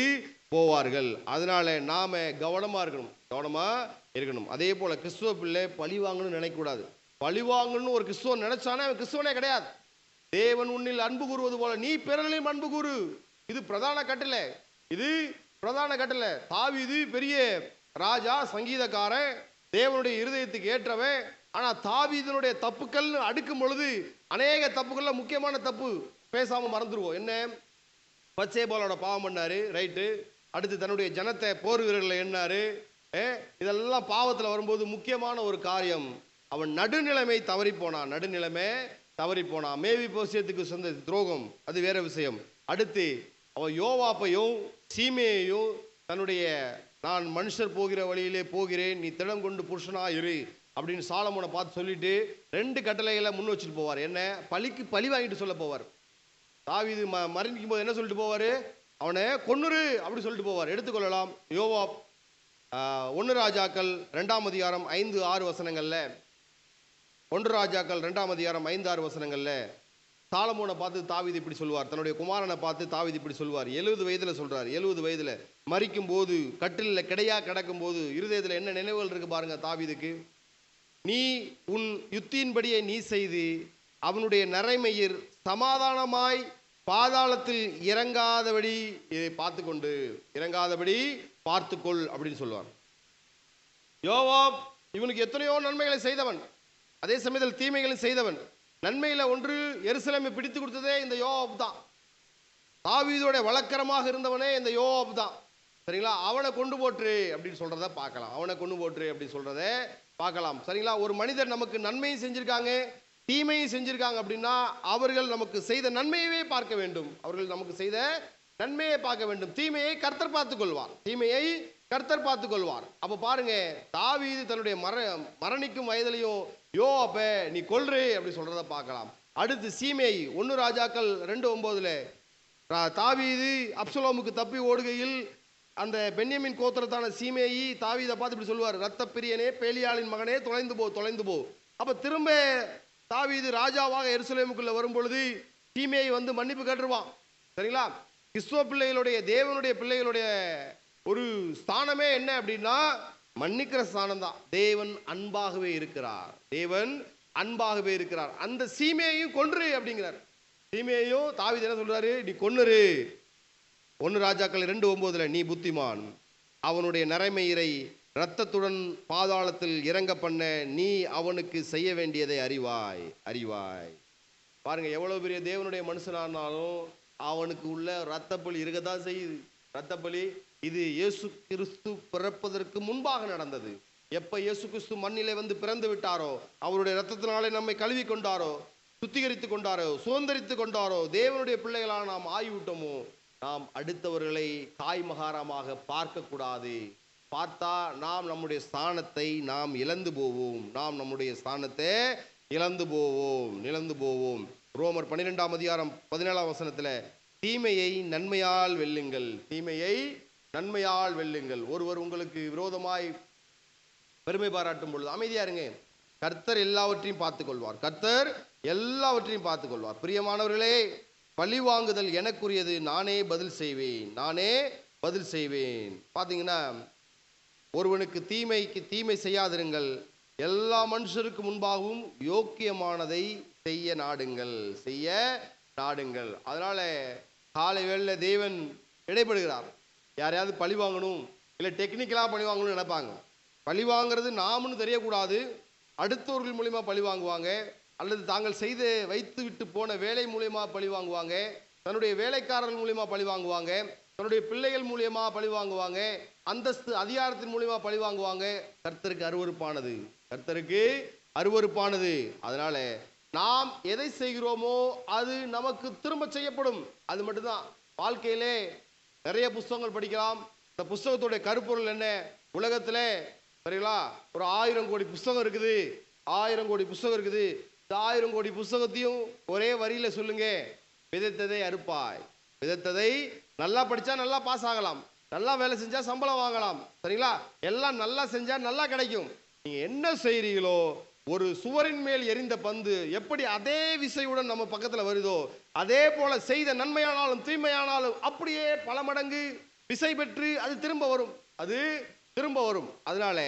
போவார்கள். அதனால நாம கவனமா இருக்கணும், கவனமா இருக்கணும். அதே போல கிறிஸ்துவ பிள்ளை பழி வாங்கணும்னு நினைக்கக்கூடாது. பழி வாங்கணும்னு ஒரு கிறிஸ்துவன் நினைச்சானே அவன் கிறிஸ்துவனே கிடையாது. தேவன் உன்னில் அன்பு கூறுவது போல நீ பிறரிலும் அன்பு கூறு. இது பிரதான கட்டளை, இது பிரதான கட்டளை. தாவீது பெரிய ராஜா, சங்கீதக்காரன், தேவனுடைய இருதயத்துக்கு ஏற்றவன். ஆனா தாவீதனுடைய தப்புக்கள் அடுக்கும் பொழுது அநேக தப்புக்கள்ல முக்கியமான தப்பு பேசாம மறந்துடுவோம். என்ன? பச்சேபாலோட பாவம் பண்ணாரு, ரைட்டு. அடுத்து தன்னுடைய ஜனத்தை போர் வீரர்களை எண்ணாரு. இதெல்லாம் பாவத்தில் வரும்போது முக்கியமான ஒரு காரியம், அவன் நடுநிலைமை தவறி போனான், நடுநிலைமை தவறி போனான். மேவி போசியத்துக்கு சொந்த துரோகம், அது வேற விஷயம். அடுத்து அவன் யோவாப்பையும் சீமையையும் தன்னுடைய நான் மனுஷர் போகிற வழியிலே போகிறேன், நீ திடம் கொண்டு புருஷனா இரு அப்படின்னு சாலமோனை பார்த்து சொல்லிட்டு 2 கட்டளைகளை முன் வச்சுட்டு போவார். என்ன? பழிக்கு பழி வாங்கிட்டு சொல்ல போவார். தாவீது மரணிக்கும் போது என்ன சொல்லிட்டு போவார்? அவனை கொன்னுரு அப்படி சொல்லிட்டு போவார். எடுத்துக்கொள்ளலாம். யோவாப் 1 ராஜாக்கள் 2ஆம் அதிகாரம் 5-6 வசனங்கள்ல, 1 ராஜாக்கள் 2ஆம் அதிகாரம் 5-6 வசனங்கள்ல சாலமோனை பார்த்து தாவீது இப்படி சொல்லுவார், தன்னுடைய குமாரனை பார்த்து தாவீது இப்படி சொல்லுவார். 70 வயதுல சொல்றார். 70 வயதுல மரிக்கும் போது, கட்டிலில் கிடையா கிடக்கும் போது இருதயத்தில் என்ன நினைவுகள் இருக்கு பாருங்க தாவீதுக்கு. நீ உன் யுத்தியின்படியே நீ செய்து அவனுடைய நரைமையில் சமாதானமாய் பாதாளத்தில் இறங்காதபடி பார்த்துக்கொண்டு, இறங்காதபடி பார்த்துக்கொள் அப்படின்னு சொல்லுவார். யோவாப் இவனுக்கு எத்தனையோ நன்மைகளை செய்தவன், அதே சமயத்தில் தீமைகளை செய்தவன். நன்மையில ஒன்று, எருசலேமை பிடித்து கொடுத்ததே இந்த யோவாப் தான். தாவீதோட வழக்கரமாக இருந்தவனே இந்த யோவாப் தான். சரிங்களா? அவனை கொண்டு போற்று அப்படின்னு சொல்றத பார்க்கலாம், அவனை கொண்டு போற்று அப்படின்னு சொல்றத பார்க்கலாம். சரிங்களா? ஒரு மனிதர் நமக்கு நன்மையும் செஞ்சிருக்காங்க, தீமையும் செஞ்சிருக்காங்க அப்படின்னா அவர்கள் நமக்கு செய்த நன்மையவே பார்க்க வேண்டும், அவர்கள் நமக்கு செய்த நன்மையை பார்க்க வேண்டும். தீமையை கர்த்தர் பார்த்துக் கொள்வார், தீமையை கர்த்தர் பார்த்துக் கொள்வார். அப்ப பாருங்க, தாவீது தன்னுடைய மரணிக்கும் வயதிலையும் யோவாப்பை நீ கொல்று அப்படி சொல்றத பார்க்கலாம். அடுத்து சீமை 1 ராஜாக்கள் 2:9 தாவீது அப்சலோமுக்கு தப்பி ஓடுகையில் அந்த பென்யமின் கோத்திரத்தான சீமேயி தாவீதை பார்த்து இப்படி சொல்லுவார், ரத்த பிரியனே, பேலியாளின் மகனே, தொலைந்து போ, தொலைந்து போ. அப்ப திரும்ப தாவீது ராஜாவாக எருசலேமுக்குள்ள வரும் பொழுது சீமேயி வந்து மன்னிப்பு கேட்டுருவான். சரிங்களா? கிறிஸ்துவ பிள்ளைகளுடைய, தேவனுடைய பிள்ளைகளுடைய ஒரு ஸ்தானமே என்ன அப்படின்னா மன்னிக்கிற ஸ்தானம் தான். தேவன் அன்பாகவே இருக்கிறார், தேவன் அன்பாகவே இருக்கிறார். அந்த சீமையையும் கொன்று அப்படிங்கிறார். சீமையையும் தாவீது என்ன சொல்றாரு? நீ கொன்னுரு. 1 ராஜாக்கள் 2:9 நீ புத்திமான், அவனுடைய நரைமயிரை இரத்தத்துடன் பாதாளத்தில் இறங்க பண்ண நீ அவனுக்கு செய்ய வேண்டியதை அறிவாய், அறிவாய். பாருங்க, எவ்வளவு பெரிய தேவனுடைய மனுஷனானாலும் அவனுக்கு உள்ள இரத்தப்பலி இருக்கதான் செய்யுது. இரத்தப்பலி இது இயேசு கிறிஸ்து பிறப்பதற்கு முன்பாக நடந்தது. எப்ப இயேசு கிறிஸ்து மண்ணிலே வந்து பிறந்து விட்டாரோ, அவருடைய இரத்தத்தினாலே நம்மை கழுவி கொண்டாரோ, சுத்திகரித்து கொண்டாரோ, சுதந்திரித்து கொண்டாரோ, தேவனுடைய பிள்ளைகளாக நாம் ஆகிவிட்டோமோ, நாம் அடுத்தவர்களை காய்மகாரமாக பார்க்கக்கூடாது. பார்த்தா நாம் நம்முடைய ஸ்தானத்தை நாம் இழந்து போவோம். நம்முடைய ஸ்தானத்தை இழந்து போவோம். ரோமர் 12ஆம் அதிகாரம் 17ஆம் வசனத்தில் தீமையை நன்மையால் வெல்லுங்கள். ஒருவர் உங்களுக்கு விரோதமாய் பெருமை பாராட்டும் பொழுது அமைதியா இருங்க. கர்த்தர் எல்லாவற்றையும் பார்த்துக் கொள்வார். பிரியமானவர்களே, பழி வாங்குதல் எனக்குரியது, நானே பதில் செய்வேன். பார்த்தீங்கன்னா, ஒருவனுக்கு தீமைக்கு தீமை செய்யாதிருங்கள், எல்லா மனுஷருக்கு முன்பாகவும் யோக்கியமானதை செய்ய நாடுங்கள். அதனால காலை வேளையில் தேவன் இடைப்படுகிறார். யாரையாவது பழி வாங்கணும், இல்லை டெக்னிக்கலாக பழி வாங்கணும்னு நினைப்பாங்க. பழி வாங்கிறது நாம்னு தெரியக்கூடாது. அடுத்தவர்கள் மூலியமாக பழி வாங்குவாங்க, அல்லது தாங்கள் செய்து வைத்து விட்டு போன வேலை மூலியமாக பழி வாங்குவாங்க, தன்னுடைய வேலைக்காரர்கள் மூலியமாக பழி வாங்குவாங்க, தன்னுடைய பிள்ளைகள் மூலியமாக பழி வாங்குவாங்க, அந்தஸ்து அதிகாரத்தின் மூலியமாக பழி வாங்குவாங்க. கர்த்தருக்கு அருவருப்பானது. அதனால நாம் எதை செய்கிறோமோ அது நமக்கு திரும்ப செய்யப்படும். அது மட்டும்தான். வாழ்க்கையிலே நிறைய புஸ்தகங்கள் படிக்கலாம். இந்த புஸ்தகத்துடைய கருப்பொருள் என்ன? உலகத்தில் சரிங்களா, ஒரு 1000 கோடி புஸ்தகம் இருக்குது. 1000 கோடி புஸ்தகம் இருக்குது. இந்த 1000 கோடி புஸ்தகத்தையும் ஒரே வரியில சொல்லுங்க: விதைத்ததை அறுப்பாய். விதைத்ததை நல்லா படிச்சா நல்லா பாஸ் ஆகலாம், நல்லா வேலை செஞ்சா சம்பளம் வாங்கலாம், சரிங்களா? எல்லாம் நல்லா செஞ்சா நல்லா கிடைக்கும். நீங்க என்ன செய்றீங்களோ, ஒரு சுவரின் மேல் எரிந்த பந்து எப்படி அதே விசையுடன் நம்ம பக்கத்துல வருதோ, அதே போல செய்த நன்மையானாலும் தீமையானாலும் அப்படியே பல மடங்கு விசை பெற்று அது திரும்ப வரும். அதனால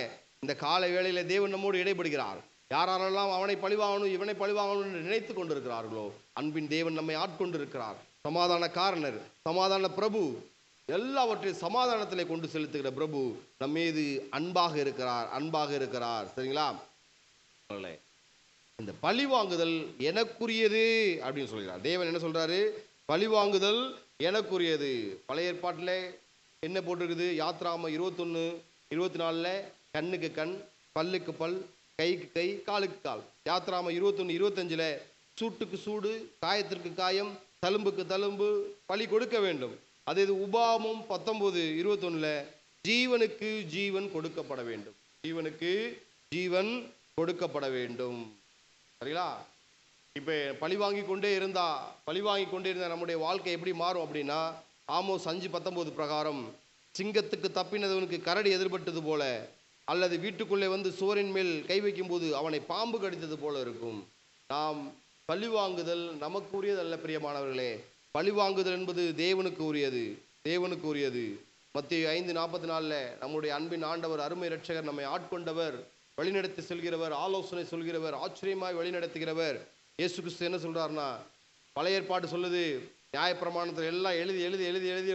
இந்த காலை வேளையில தேவன் நம்மோடு இடைப்படுகிறார். யாரெல்லாம் அவனை பழிவாங்கணும் இவனை பழிவாங்கணும் என்று நினைத்து கொண்டிருக்கிறார்களோ, அன்பின் தேவன் நம்மை ஆட்கொண்டிருக்கிறார். சமாதான காரணர், சமாதான பிரபு, எல்லாவற்றையும் சமாதானத்திலே கொண்டு செலுத்துகிற பிரபு நம் மீது அன்பாக இருக்கிறார். சரிங்களா? இந்த பழி வாங்குதல் எனக்குரியது அப்படின்னு சொல்கிறார். தேவன் என்ன சொல்றாரு? பழி வாங்குதல் எனக்குரியது. பழைய ஏற்பாட்டில் என்ன போட்டிருக்குது? யாத்ராம 21:24 கண்ணுக்கு கண், பல்லுக்கு பல், கைக்கு கை, காலுக்கு கால். யாத்ராம 21:25 சூட்டுக்கு சூடு, காயத்திற்கு காயம், தழும்புக்கு தழும்பு, பழி கொடுக்க வேண்டும். அதே உபாமம் 19:21 ஜீவனுக்கு ஜீவன் கொடுக்கப்பட வேண்டும். சரிங்களா? இப்போ பழி வாங்கி கொண்டே இருந்தா நம்முடைய வாழ்க்கை எப்படி மாறும் அப்படின்னா, ஆமோஸ் 5:19 பிரகாரம் சிங்கத்துக்கு தப்பினவனுக்கு கரடி எதிர்பட்டது போல, அல்லது வீட்டுக்குள்ளே வந்து சுவரின் மேல் கை வைக்கும் போது அவனை பாம்பு கடித்தது போல இருக்கும். நாம் பழி வாங்குதல் நமக்கு உரியது அல்ல. பிரியமானவர்களே, பழி வாங்குதல் என்பது தேவனுக்கு உரியது. மத்தேயு 5:44 நம்முடைய அன்பின் ஆண்டவர், அருமை இரட்சகர், நம்மை ஆட்கொண்டவர், வழிநடத்தி செல்கிறவர், ஆலோசனை சொல்கிறவர், ஆச்சரியமாய் வழிநடத்துகிறவர் இயேசு கிறிஸ்து என்ன சொல்றாருன்னா, பழைய ஏற்பாடு சொல்லுது, நியாயப்பிரமாணத்தில் எல்லாம் எழுதி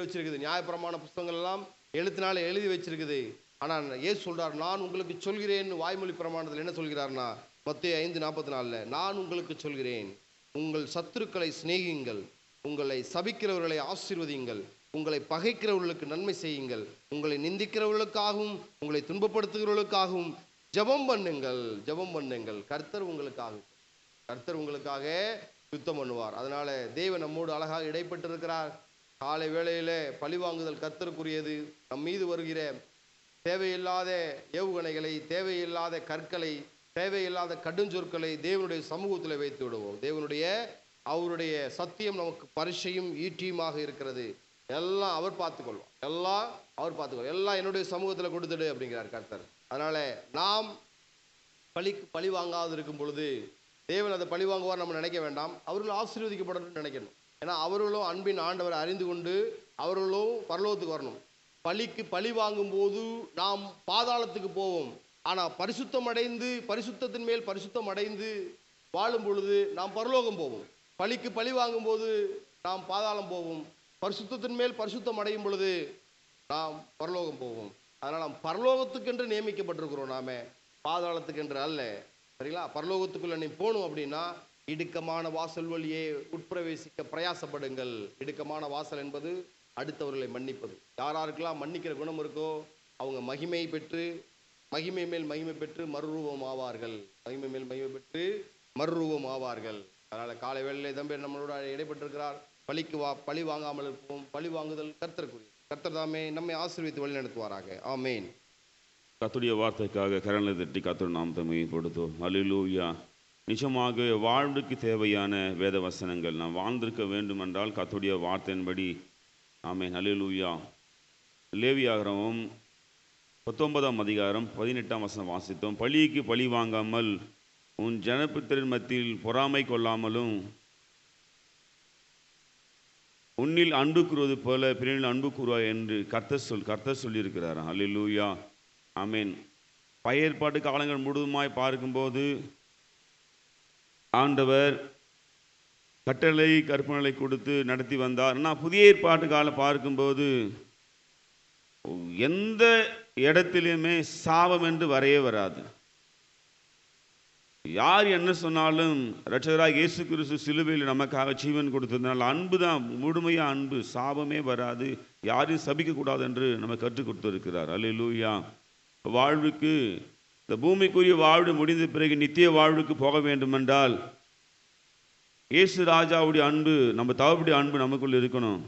வச்சிருக்குது. நியாயப்பிரமாண புஸ்தகங்கள் எல்லாம் எழுத்தினால எழுதி வச்சிருக்குது. ஆனால் இயேசு சொல்றார், நான் உங்களுக்கு சொல்கிறேன். வாய்மொழி பிரமாணத்தில் என்ன சொல்கிறார்னா, மத்தேயு 5:44 நான் உங்களுக்கு சொல்கிறேன், உங்கள் சத்துருக்களை சிநேகியுங்கள், உங்களை சபிக்கிறவர்களை ஆசீர்வதியுங்கள், உங்களை பகைக்கிறவர்களுக்கு நன்மை செய்யுங்கள், உங்களை நிந்திக்கிறவர்களுக்காகவும் உங்களை துன்பப்படுத்துகிறவர்களுக்காகவும் ஜெபம் பண்ணுங்கள். கர்த்தர் உங்களுக்காக யுத்தம் பண்ணுவார். அதனால தேவன் நம்மோடு அழகாக இடைப்பட்டிருக்கிறார். காலை வேளையில பழிவாங்குதல் கர்த்தருக்குரியது. நம் மீது வருகிற தேவையில்லாத ஏவுகணைகளை, தேவையில்லாத கற்களை, தேவையில்லாத கடுஞ்சொற்களை தேவனுடைய சமூகத்தில் வைத்து விடுவோம். அவருடைய சத்தியம் நமக்கு பரிசையும் ஈட்டியுமாக இருக்கிறது. எல்லாம் அவர் பார்த்துக்கொள்வோம். எல்லாம் என்னுடைய சமூகத்தில் கொடுத்துடு அப்படிங்கிறார் கர்த்தர். அதனால நாம் பழி வாங்காது இருக்கும் பொழுது தேவன் அதை பழி வாங்குவார் நம்ம நினைக்க வேண்டாம். அவர்கள் ஆசீர்வதிக்கப்படணும்னு நினைக்கணும். ஏன்னா அவர்களும் அன்பின் ஆண்டவரை அறிந்து கொண்டு அவர்களும் பரலோகத்துக்கு வரணும். பழிக்கு பழி வாங்கும் போது நாம் பாதாளத்துக்கு போவோம். ஆனால் பரிசுத்தத்தின் மேல் பரிசுத்தம் அடைந்து வாழும் பொழுது நாம் பரலோகம் போவோம். பழிக்கு பழி வாங்கும் போது நாம் பாதாளம் போவோம். பரிசுத்தத்தின் மேல் பரிசுத்தம் அடையும் பொழுது நாம் பரலோகம் போவோம். அதனால் நாம் பரலோகத்துக்கென்று நியமிக்கப்பட்டிருக்கிறோம், நாம பாதாளத்துக்கென்று அல்ல. சரிங்களா? பரலோகத்துக்குள்ள நீ போகணும் அப்படின்னா இடுக்கமான வாசல் வழியே உட்பிரவேசிக்க பிரயாசப்படுங்கள். இடுக்கமான வாசல் என்பது அடுத்தவர்களை மன்னிப்பது. யாருக்கெல்லாம் மன்னிக்கிற குணம் இருக்கோ அவங்க மகிமை மேல் மகிமை பெற்று மறுரூபம் ஆவார்கள். அதனால காலை வேளையிலே தம்பி நம்மளோட இடைப்பட்டிருக்கிறார். பழி வாங்காமல் இருப்போம். பழி வாங்குதல் கர்த்தருக்குரிய. கர்த்தர் தாமே நம்மை ஆசீர்வதித்து வழி நடத்துவாராக. ஆமேன். கர்த்தருடைய வார்த்தைக்காக கரங்களை தட்டி கர்த்தர் நாமத்தை மையப்படுத்தும். அல்லேலூயா. நிஜமாக வாழ்வுக்கு தேவையான வேத வசனங்கள் நாம் வாழ்ந்திருக்க வேண்டும் என்றால் கர்த்தருடைய வார்த்தையின்படி. ஆமென். அல்லேலூயா. லேவியாகமம் 19ஆம் அதிகாரம் 18ஆம் வசனம் வாசித்தோம். பழிக்கு பழி வாங்காமல் உன் ஜனபித்தரின் மத்தியில் பொறாமை கொள்ளாமலும் உன்னில் அன்பு கூறுவது போல பிறனில் அன்பு கூறுவாய் என்று கர்த்தர் சொல்லியிருக்கிறார். அல்லேலூயா. ஆமென். பழைய ஏற்பாட்டு காலங்கள் முழுவதுமாய் பார்க்கும்போது ஆண்டவர் கட்டளை கற்பனைகளை கொடுத்து நடத்தி வந்தார். ஆனால் புதிய ஏற்பாட்டு காலம் பார்க்கும்போது எந்த இடத்திலுமே சாபம் என்று வரையே வராது. யார் என்ன சொன்னாலும் இரட்சகராக இயேசு கிறிஸ்து சிலுவையில் நமக்காக ஜீவன் கொடுத்ததுனால அன்பு தான் முழுமையாக அன்பு, சாபமே வராது, யாரையும் சபிக்கக்கூடாது என்று நம்ம கற்றுக் கொடுத்திருக்கிறார். அல்லேலூயா. வாழ்வுக்கு இந்த பூமிக்குரிய வாழ்வு முடிந்த பிறகு நித்திய வாழ்வுக்கு போக வேண்டுமென்றால் இயேசு ராஜாவுடைய அன்பு, நம்ம தகப்பனுடைய அன்பு நமக்குள்ள இருக்கணும்.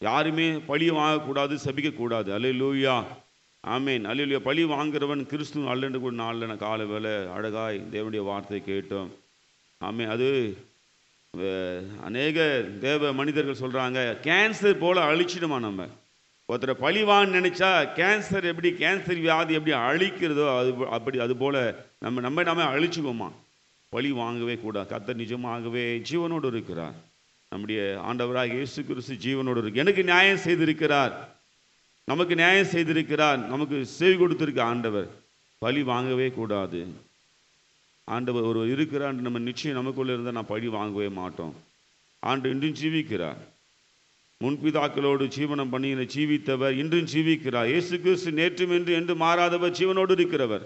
யாருமே பழி வாங்கக்கூடாது, சபிக்கக்கூடாது. அல்லேலூயா. ஆமேன். அல்லேலூயா. பழி வாங்குறவன் கிறிஸ்து அல்லன்று கூட நாளில் காலை வேலை அழகாய் தேவனுடைய வார்த்தை கேட்டோம். ஆமேன். அது அநேக தேவ மனிதர்கள் சொல்கிறாங்க, கேன்சர் போல் அழிச்சிடுமா. நம்ம ஒருத்தரை பழிவான்னு நினச்சா கேன்சர் எப்படி, கேன்சர் வியாதி எப்படி அழிக்கிறதோ அது போல் நம்ம அழிச்சுக்குவோமா. பழி வாங்கவே கூடாது. கர்த்தர் நிஜமாகவே ஜீவனோடு இருக்கிறார். நம்முடைய ஆண்டவராக இயேசு கிறிஸ்து ஜீவனோடு இருக்கு. எனக்கு நியாயம் செய்திருக்கிறார், நமக்கு நியாயம் செய்திருக்கிறார், நமக்கு செவி கொடுத்திருக்க ஆண்டவர். பழி வாங்கவே கூடாது. ஆண்டவர் ஒரு இருக்கிறார் நம்ம நிச்சயம் நமக்குள்ளே இருந்தால் நான் பழி வாங்கவே மாட்டோம். ஆண்டு இன்றும் ஜீவிக்கிறார். முன்பிதாக்களோடு ஜீவனம் பண்ணி ஜீவித்தவர் இன்றும் ஜீவிக்கிறார். இயேசு கிறிஸ்து நேற்றும் என்று மாறாதவர், ஜீவனோடு இருக்கிறவர்.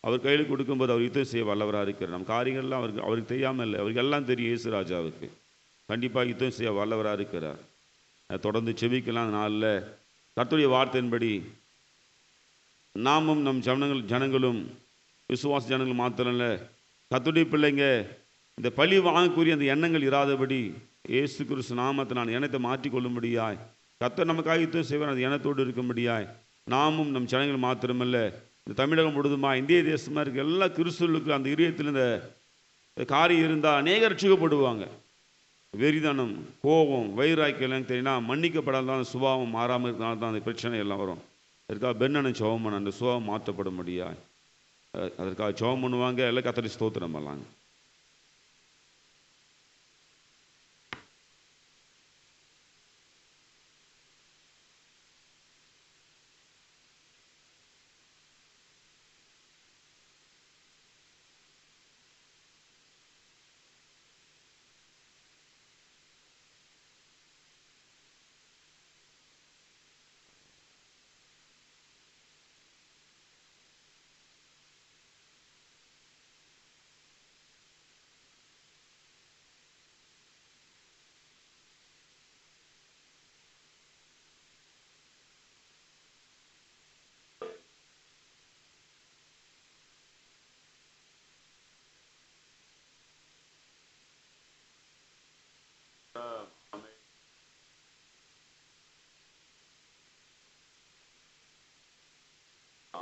அவர் கையில் கொடுக்கும்போது அவர் யுத்தம் செய்ய வல்லவராக இருக்கிறார். நம்ம காரியங்கள்லாம் அவருக்கு தெரியாமல் இல்லை, அவருக்கு எல்லாம் தெரியும். இயேசு ராஜாவுக்கு கண்டிப்பாக யுத்தம் செய்ய வல்லவராக இருக்கிறார். தொடர்ந்து செவிக்கலாம். நாளில் கர்த்தருடைய வார்த்தையின்படி நாமும் நம் ஜனங்களும் விசுவாச ஜனங்கள் மாத்திரம் இல்லை, கர்த்தருடைய பிள்ளைங்க இந்த பழி வாங்கக்கூடிய அந்த எண்ணங்கள் இராதபடி இயேசு கிறிஸ்து நாமத்தை நான் எண்ணத்தை மாற்றிக்கொள்ளும்படியாய் கர்த்தர் நமக்காக யுத்தம் செய்வார். அந்த எண்ணத்தோடு இருக்கும்படியாய் நாமும் நம் ஜனங்கள் மாத்திரமல்ல, இந்த தமிழகம் முழுதுமா இந்திய தேசமாக இருக்க எல்லா கிறிஸ்துவுக்கு அந்த இதயத்தில் இந்த காரியம் இருந்தால் அநேக ரட்சிக்கப்படுவாங்க. வெறிதனம், கோபம், வைராக்கியம் தெரியுன்னா மன்னிக்கப்படாதான் சுபாவம் மாறாமல் இருக்கிறனால தான் அந்த பிரச்சனை எல்லாம் வரும். அதற்காக பெண்ணனை ஜெபம் பண்ண அந்த சுபாவம் மாற்றப்பட முடியாது. அதற்காக ஜெபம் பண்ணுவாங்க. எல்லாம் கர்த்தருக்கு ஸ்தோத்திரம் பண்ணலாங்க.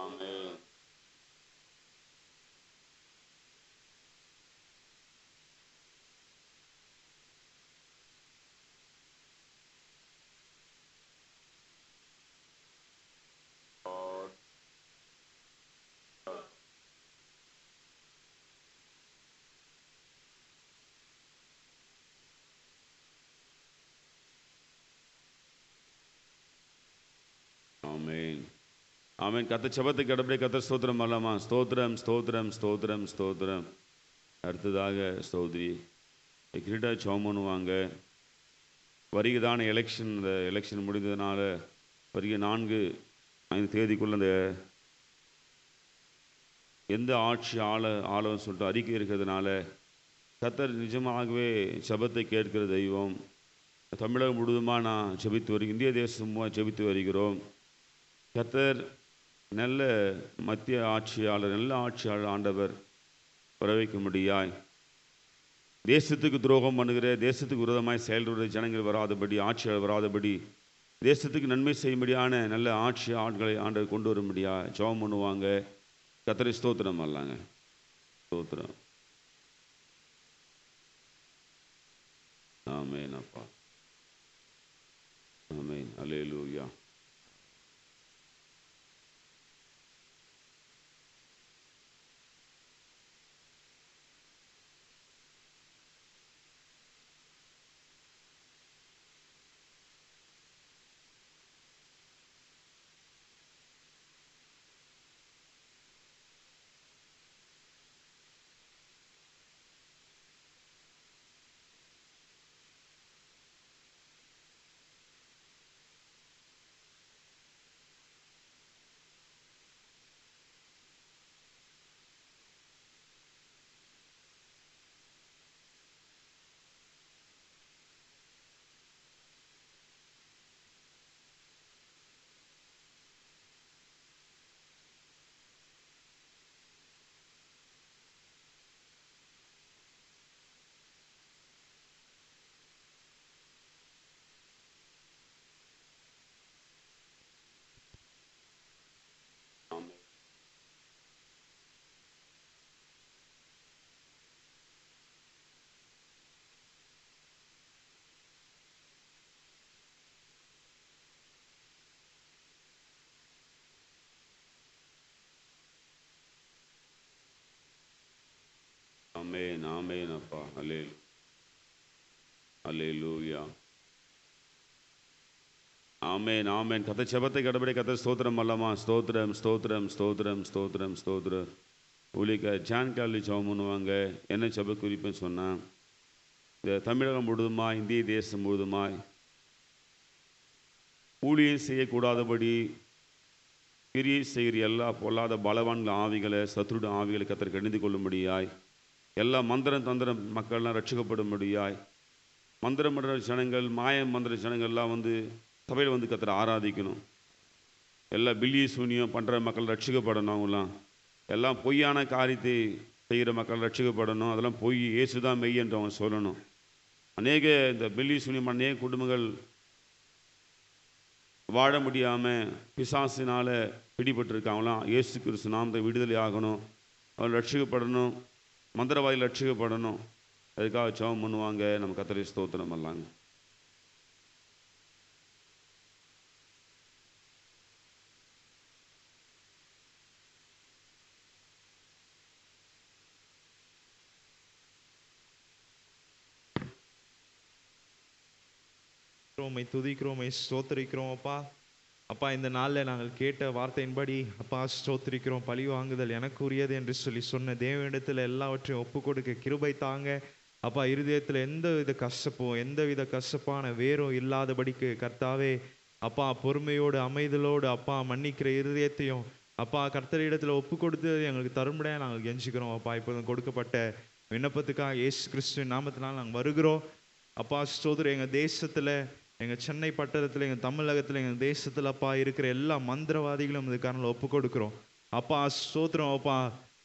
ஆமென். ஆமென். ஆமென். கர்த்தர் ஜெபத்தை கடப்படியே கர்த்தர் ஸ்தோத்திரம் பண்ணலாமா? ஸ்தோத்திரம் ஸ்தோத்திரம் ஸ்தோத்திரம் ஸ்தோத்திரம். அடுத்ததாக ஸ்தோத்ரி கிரீடா ஜெபம் பண்ணுவாங்க. வருகிறதான எலெக்ஷன், இந்த எலெக்ஷன் முடிந்ததுனால வருகிற 4-5 தேதிக்குள்ள அந்த எந்த ஆட்சி ஆளுன்னு சொல்லிட்டு அறிக்கை இருக்கிறதுனால கர்த்தர் நிஜமாகவே ஜெபத்தை கேட்கிற தெய்வம். தமிழகம் முழுவதுமாக நான் ஜெபித்து வருகிறேன், இந்திய தேசமாக ஜெபித்து வருகிறோம். கர்த்தர் நல்ல மத்திய ஆட்சியாளர், நல்ல ஆட்சியாளர் ஆண்டவர் வரவைக்க முடியாய் தேசத்துக்கு துரோகம் பண்ணுகிற, தேசத்துக்கு விரோதமாய் செயல்படுற ஜனங்கள் வராதபடி, ஆட்சியாளர் வராதபடி, தேசத்துக்கு நன்மை செய்யும்படியான நல்ல ஆட்களை ஆண்டவர் கொண்டு வரும்படியா ஜெபம் பண்ணுவாங்க. கர்த்தரை ஸ்தோத்திரம் பண்ணலாங்க. ஸ்தோத்திரம். ஆமென் அப்பா. ஆமென். அல்லேலூயா. ஆமென். ஆமென் அப்பா. அல்லேலூயா. ஆமென். ஆமென். கர்த்தர் ஜெபத்தை கடபடி கர்த்தர் ஸ்தோத்திரம் அல்லமா. ஸ்தோத்திரம் ஸ்தோத்திரம் ஸ்தோத்திரம் ஸ்தோத்திரம் ஸ்தோத்திரம். ஊழியக்கார ஜான் காலி ஜெபம் பண்ணுவாங்க. என்ன ஜெப குறிப்புன்னு சொன்னால், இந்த தமிழகம் முழுதுமாய், இந்திய தேசம் முழுதுமாய் ஊழியம் செய்யக்கூடாதபடி கிரியை செய்கிற எல்லா பொல்லாத பலவான்கள் ஆவிகளை, சத்துருட ஆவிகளை கர்த்தர் கடிந்து கொள்ளும்படியாய், எல்லா மந்திரம் தந்திரம் மக்கள்லாம் ரட்சிக்கப்படும்படியாய், மந்திரம் பண்ணுற ஜனங்கள், மாயம் மந்திர ஜனங்கள்லாம் வந்து சபையில் வந்து கர்த்தரை ஆராதிக்கணும். எல்லா பில்லி சூனியம் பண்ணுற மக்கள் ரட்சிக்கப்படணும். அவங்களாம் எல்லாம் பொய்யான காரியத்தை செய்கிற மக்கள் ரட்சிக்கப்படணும். அதெல்லாம் பொய், இயேசு தான் மெய் என்று அவங்க சொல்லணும். அநேக இந்த பில்லி சூனியம் அநேக குடும்பங்கள் வாழ முடியாமல் பிசாசினால் பிடிபட்டிருக்காங்களாம். இயேசு கிறிஸ்து நாமத்தை விடுதலை ஆகணும், அவர்கள் ரட்சிக்கப்படணும், மந்திரவாதிகள் ரட்சிக்கப்படணும். அதுக்காக ஜெபம் பண்ணுவாங்க. நம்ம கர்த்தரை ஸ்தோத்திரம் பண்ணலாங்க. உம்மை துதிக்கிறோம், உம்மை ஸ்தோத்திரிக்கிறோம் அப்பா. அப்பா, இந்த நாளில் நாங்கள் கேட்ட வார்த்தையின்படி அப்பா ஸ்தோத்திரிக்கிறோம். பழி வாங்குதல் எனக்கு உரியது என்று சொல்லி சொன்ன தேவனிடத்தில் எல்லாவற்றையும் ஒப்பு கொடுக்க கிருபை தாங்க அப்பா. இருதயத்தில் எந்தவித கசப்பும் எந்தவித கசப்பான வேரும் இல்லாதபடிக்கு கர்த்தாவே அப்பா, பொறுமையோடு அமைதலோடு அப்பா மன்னிக்கிற இருதயத்தையும் அப்பா கர்த்தரிடத்தில் ஒப்பு கொடுத்து எங்களுக்கு தரும்படியாக நாங்கள் கெஞ்சிக்கிறோம் அப்பா. இப்போ கொடுக்கப்பட்ட விண்ணப்பத்துக்காக இயேசு கிறிஸ்துவின் நாமத்தினால் நாங்கள் வருகிறோம் அப்பா. ஸ்தோத்திரம். எங்கள் தேசத்தில், எங்கள் சென்னை பட்டணத்தில், எங்கள் தமிழகத்தில், எங்கள் தேசத்தில் அப்பா இருக்கிற எல்லா மந்திரவாதிகளும் இந்த காரணத்தில் ஒப்பு கொடுக்குறோம் அப்பா. ஸ்தோத்திரம் அப்பா.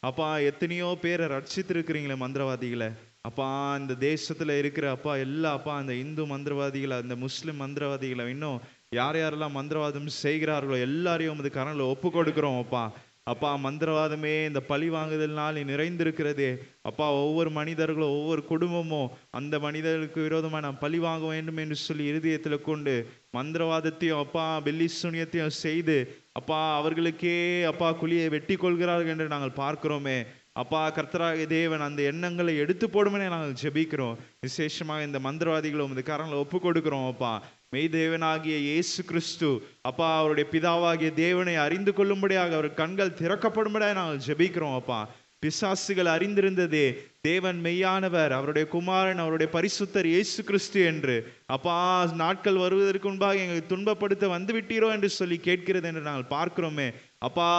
அப்பா, எத்தனையோ பேரை ரட்சித்திருக்கிறீங்களே மந்திரவாதிகளை அப்பா. இந்த தேசத்தில் இருக்கிற அப்பா எல்லா அப்பா அந்த இந்து மந்திரவாதிகளை, அந்த முஸ்லிம் மந்திரவாதிகளை, இன்னும் யார் யாரெல்லாம் மந்திரவாதம் செய்கிறார்களோ எல்லாரையும் இந்த காரணத்தில் ஒப்பு கொடுக்குறோம் அப்பா. அப்பா, மந்திரவாதமே இந்த பழி வாங்குதல்னால் நிறைந்திருக்கிறதே அப்பா. ஒவ்வொரு மனிதர்களும், ஒவ்வொரு குடும்பமும் அந்த மனிதர்களுக்கு விரோதமாக நாம் பழி வாங்க வேண்டும் என்று சொல்லி இருதயத்தில் கொண்டு மந்திரவாதத்தையும் அப்பா வெள்ளி சூனியத்தையும் செய்து அப்பா அவர்களுக்கே அப்பா குழியை வெட்டி கொள்கிறார்கள் என்று நாங்கள் பார்க்கிறோமே அப்பா. கர்த்தராகிய தேவன் அந்த எண்ணங்களை எடுத்து போடுமே நாங்கள் ஜெபிக்கிறோம். விசேஷமாக இந்த மந்திரவாதிகளும் இந்த காரணங்களை ஒப்பு கொடுக்கிறோம் அப்பா. மெய் தேவனாகிய இயேசு கிறிஸ்து அப்பா அவருடைய பிதாவாகிய தேவனை அறிந்து கொள்ளும்படியாக அவர் கண்கள் திறக்கப்படும்படியாக நாங்கள் ஜெபிக்கிறோம் அப்பா. பிசாசுகள் அறிந்திருந்ததே தேவன் மெய்யானவர், அவருடைய குமாரன், அவருடைய பரிசுத்தர் இயேசு கிறிஸ்து என்று அப்பா. நாட்கள் வருவதற்கு முன்பாக எங்களை துன்பப்படுத்த வந்து விட்டீரோ என்று சொல்லி கேட்கிறது என்று நாங்கள் பார்க்கிறோமே அப்பா.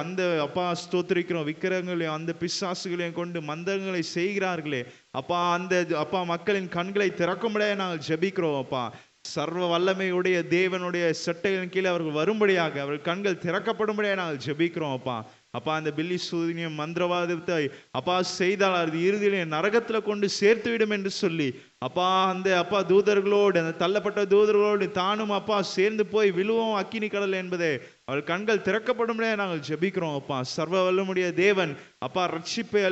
அந்த அப்பா ஸ்தோத்திரிக்கிறோம். விக்கிரகங்களையும் அந்த பிசாசுகளையும் கொண்டு மந்திரங்களை செய்கிறார்களே அப்பா, அந்த அப்பா மக்களின் கண்களை திறக்கும்படியாக நாங்கள் ஜெபிக்கிறோம் அப்பா. சர்வ வல்லமையுடைய தேவனுடைய சட்டைகளின் கீழே அவர்கள் வரும்படியாக, அவர்கள் கண்கள் திறக்கப்படும்படியாக நாங்கள் ஜெபிக்கிறோம் அப்பா. அப்பா அந்த பில்லி சூனியம் மந்திரவாதத்தை அப்பா செய்தால் அது இறுதியிலே நரகத்துல கொண்டு சேர்த்து விடும் என்று சொல்லி அப்பா அந்த அப்பா தூதர்களோடு அந்த தள்ளப்பட்ட தூதர்களோடு தானும் அப்பா சேர்ந்து போய் விழுவோம் அக்கினி கடல் என்பதே அவள் கண்கள் திறக்கப்படும்படியே நாங்கள் ஜெபிக்கிறோம். அப்பா சர்வ வல்லமுடைய தேவன் அப்பா ரட்சிப்பை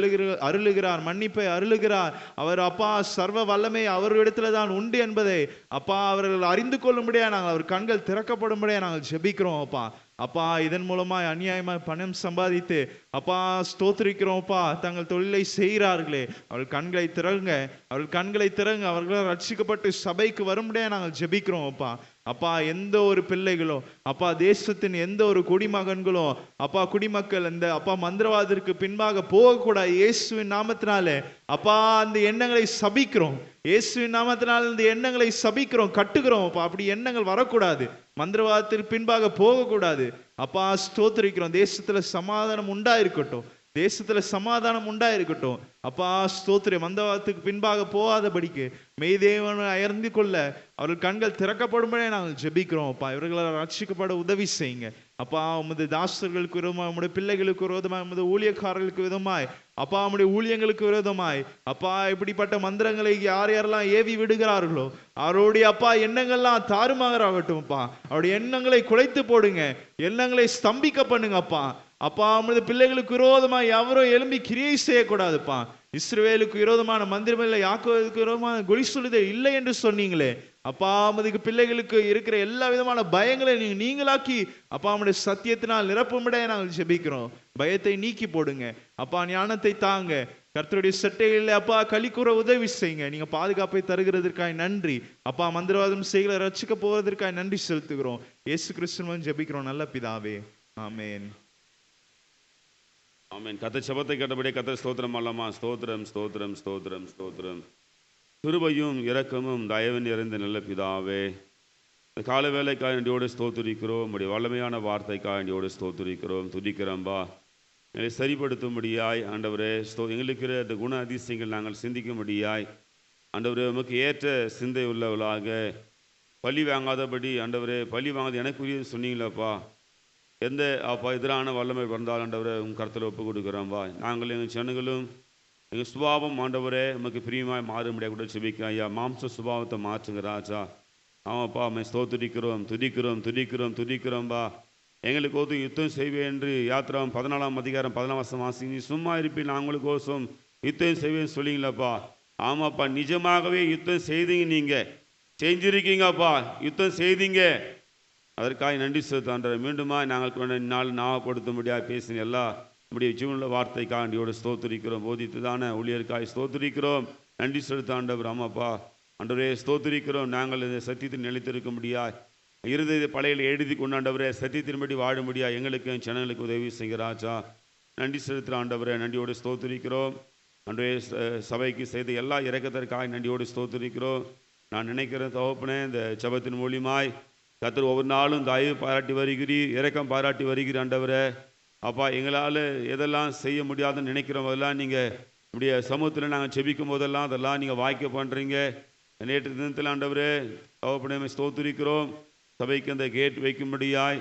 அருளுகிறார், மன்னிப்பை அருளுகிறார். அவர் அப்பா சர்வ வல்லமை அவரிடத்துல தான் உண்டு என்பதை அப்பா அவர்கள் அறிந்து கொள்ளும்படியா நாங்கள் அவர் கண்கள் திறக்கப்படும்படியா நாங்கள் ஜெபிக்கிறோம். அப்பா அப்பா இதன் மூலமாய் அநியாயமாய் பணம் சம்பாதித்து அப்பா ஸ்தோத்திரிக்கிறோம். அப்பா தங்கள் தொழிலை செய்கிறார்களே அவள் கண்களை திறங்க, அவள் கண்களை திறங்க, அவர்களால் ரட்சிக்கப்பட்டு சபைக்கு வரும்படியா நாங்கள் ஜெபிக்கிறோம். அப்பா அப்பா எந்த ஒரு பிள்ளைகளோ அப்பா தேசத்தின் எந்த ஒரு குடிமகன்களோ அப்பா குடிமக்கள் இந்த அப்பா மந்திரவாதத்திற்கு பின்பாக போகக்கூடாது. இயேசுவின் நாமத்தினாலே அப்பா அந்த எண்ணங்களை சபிக்கிறோம். இயேசுவின் நாமத்தினால் இந்த எண்ணங்களை சபிக்கிறோம், கட்டுகிறோம். அப்பா அப்படி எண்ணங்கள் வரக்கூடாது, மந்திரவாதத்திற்கு பின்பாக போகக்கூடாது. அப்பா ஸ்தோத்திரிக்கிறோம். தேசத்துல சமாதானம் உண்டாயிருக்கட்டும், தேசத்துல சமாதானம் உண்டாயிருக்கட்டும். அப்பா ஸ்தோத்திரம். மந்திரவாதத்துக்கு பின்பாக போகாதபடிக்கு மெய்தேவனை அயர்ந்து கொள்ள அவர்கள் கண்கள் திறக்கப்படும்படியே நாங்கள் ஜெபிக்கிறோம். அப்பா இவர்களால் ரட்சிக்கப்பட உதவி செய்யுங்க. அப்பா உமது தாசர்களுக்கு விரோதமாய், உம்முடைய பிள்ளைகளுக்கு விரோதமாய், உமது ஊழியக்காரர்களுக்கு விரோதமாய், அப்பா உம்முடைய ஊழியங்களுக்கு விரோதமாய் அப்பா இப்படிப்பட்ட மந்திரங்களை யார் யாரெல்லாம் ஏவி விடுகிறார்களோ அவருடைய அப்பா எண்ணங்கள்லாம் தாறுமாறாகட்டும். அப்பா அவருடைய எண்ணங்களை குலைத்து போடுங்க, எண்ணங்களை ஸ்தம்பிக்க பண்ணுங்க. அப்பா அப்பா உமது பிள்ளைகளுக்கு விரோதமாக எவரும் எழும்பி கிரியை செய்யக்கூடாதுப்பா. இஸ்ரவேலுக்கு விரோதமான மந்திரம் இல்லை, யாக்கோபுக்கு விரோதமான குறி சொல்லுதல் இல்லை என்று சொன்னீங்களே. அப்பா உமது பிள்ளைகளுக்கு இருக்கிற எல்லா விதமான பயங்களை நீங்களாக்கி அப்பா உம்முடைய சத்தியத்தினால் நிரப்பும்படியே நாங்கள் ஜெபிக்கிறோம். பயத்தை நீக்கி போடுங்க. அப்பா ஞானத்தை தாங்க. கர்த்தருடைய சட்டைகளில் அப்பா களி கூற உதவி செய்யுங்க. நீங்க பாதுகாப்பை தருகிறதற்காக நன்றி. அப்பா மந்திரவாதம் செய்களை ரட்சிக்க போவதற்காக நன்றி செலுத்துகிறோம். இயேசு கிறிஸ்துவின் ஜெபிக்கிறோம் நல்ல பிதாவே, ஆமென். ஆமென். கர்த்தர் ஜெபத்தை கேட்டபடியே கர்த்தர் ஸ்தோத்திரம் அல்லமா. ஸ்தோத்திரம் ஸ்தோத்திரம் ஸ்தோத்திரம் ஸ்தோத்திரம். கிருபையும் இரக்கமும் தயவும் நிறைந்த நல்ல பிதாவே, இந்த கால வேலைக்காக வேண்டியோடு ஸ்தோத்திரிக்கிறோம். உடைய வல்லமையான வார்த்தைக்காக வேண்டியோடு ஸ்தோத்திரிக்கிறோம், துதிக்கிறோம்பா. எங்களை சரிப்படுத்தும்படியாய் ஆண்டவரே எங்களுக்கு இந்த குண அதிசயங்கள் நாங்கள் சிந்திக்கும்படியாய் ஆண்டவரே உமக்கு ஏற்ற சிந்தை உள்ளவர்களாக பழி வாங்காதபடி ஆண்டவரே பழி வாங்காத எனக்குரிய சொன்னீங்களப்பா. எந்த அப்பா எதிரான வல்லமை வந்தால் ஆண்டவரே உங்கள் கருத்தில் ஒப்பு கொடுக்குறோம்பா. நாங்கள் எங்கள் ஜனங்களும் எங்கள் சுபாவம் ஆண்டவரே உமக்கு பிரியமாய் மாறும்படியாக கூட செபிக்க ஐயா. மாம்ச சுபாவத்தை மாற்றுங்க ராஜா. ஆமாப்பா அம்மை ஸ்தோத்திரிக்கிறோம், துதிக்கிறோம் துதிக்கிறோம் துதிக்கிறோம்பா. எங்களுக்கு ஒத்து யுத்தம் செய்வேன் என்று யாத்திராம் 14ஆம் அதிகாரம் 14 வாசி, நீ சும்மா இருப்பீங்க நாங்களுக்கு கோசம் யுத்தம் செய்வேன்னு சொல்லிங்களப்பா. ஆமாப்பா நிஜமாகவே யுத்தம் செய்தீங்க, நீங்கள் செஞ்சிருக்கீங்கப்பா, யுத்தம் செய்தீங்க. அதற்காக நன்றி செலுத்தாண்ட மீண்டுமா நாங்கள் நாள் ஞாபகப்படுத்த முடியாது பேசின எல்லா நம்முடைய ஜீவனுள்ள வார்த்தைக்காண்டியோடு ஸ்தோத்திரிக்கிறோம். போதித்து தானே ஊழியர்காய் ஸ்தோத்திரிக்கிறோம், நன்றி செலுத்தாண்டவர். ஆமாப்பா ஆண்டவரே ஸ்தோத்திரிக்கிறோம். நாங்கள் இந்த சத்தியத்தில் நிலைத்திருக்க முடியாது, இருதய பழையில் எழுதி கொண்டாண்டவரே சத்தியத்தின்படி வாழ முடியாது எங்களுக்கு ஜனங்களுக்கு உதவி செய்கிறாச்சா. நன்றி செலுத்துகிற ஆண்டவரே நன்றியோடு ஸ்தோத்திரிக்கிறோம். அன்றே சபைக்கு செய்த எல்லா இறக்கத்திற்காக நன்றியோடு ஸ்தோத்திரிக்கிறோம். நான் நினைக்கிறேன் தகப்பனே இந்த ஜெபத்தின் மூலியமாய் கர்த்தர் ஒவ்வொரு நாளும் தயவு பாராட்டி வருகிறீர், இரக்கம் பாராட்டி வருகிறீர் ஆண்டவரே. அப்பா எங்களால் எதெல்லாம் செய்ய முடியாதுன்னு நினைக்கிறோம் போதெல்லாம் நீங்கள் இப்படிய சமூகத்தில் நாங்கள் செபிக்கும் போதெல்லாம் அதெல்லாம் நீங்கள் வாய்க்க பண்ணுறீங்க. நேற்று தினத்தில் ஆண்டவரே தகப்பனே ஸ்தோத்திரிக்கிறோம். சபைக்கு அந்த கேட் வைக்கும்படியாய்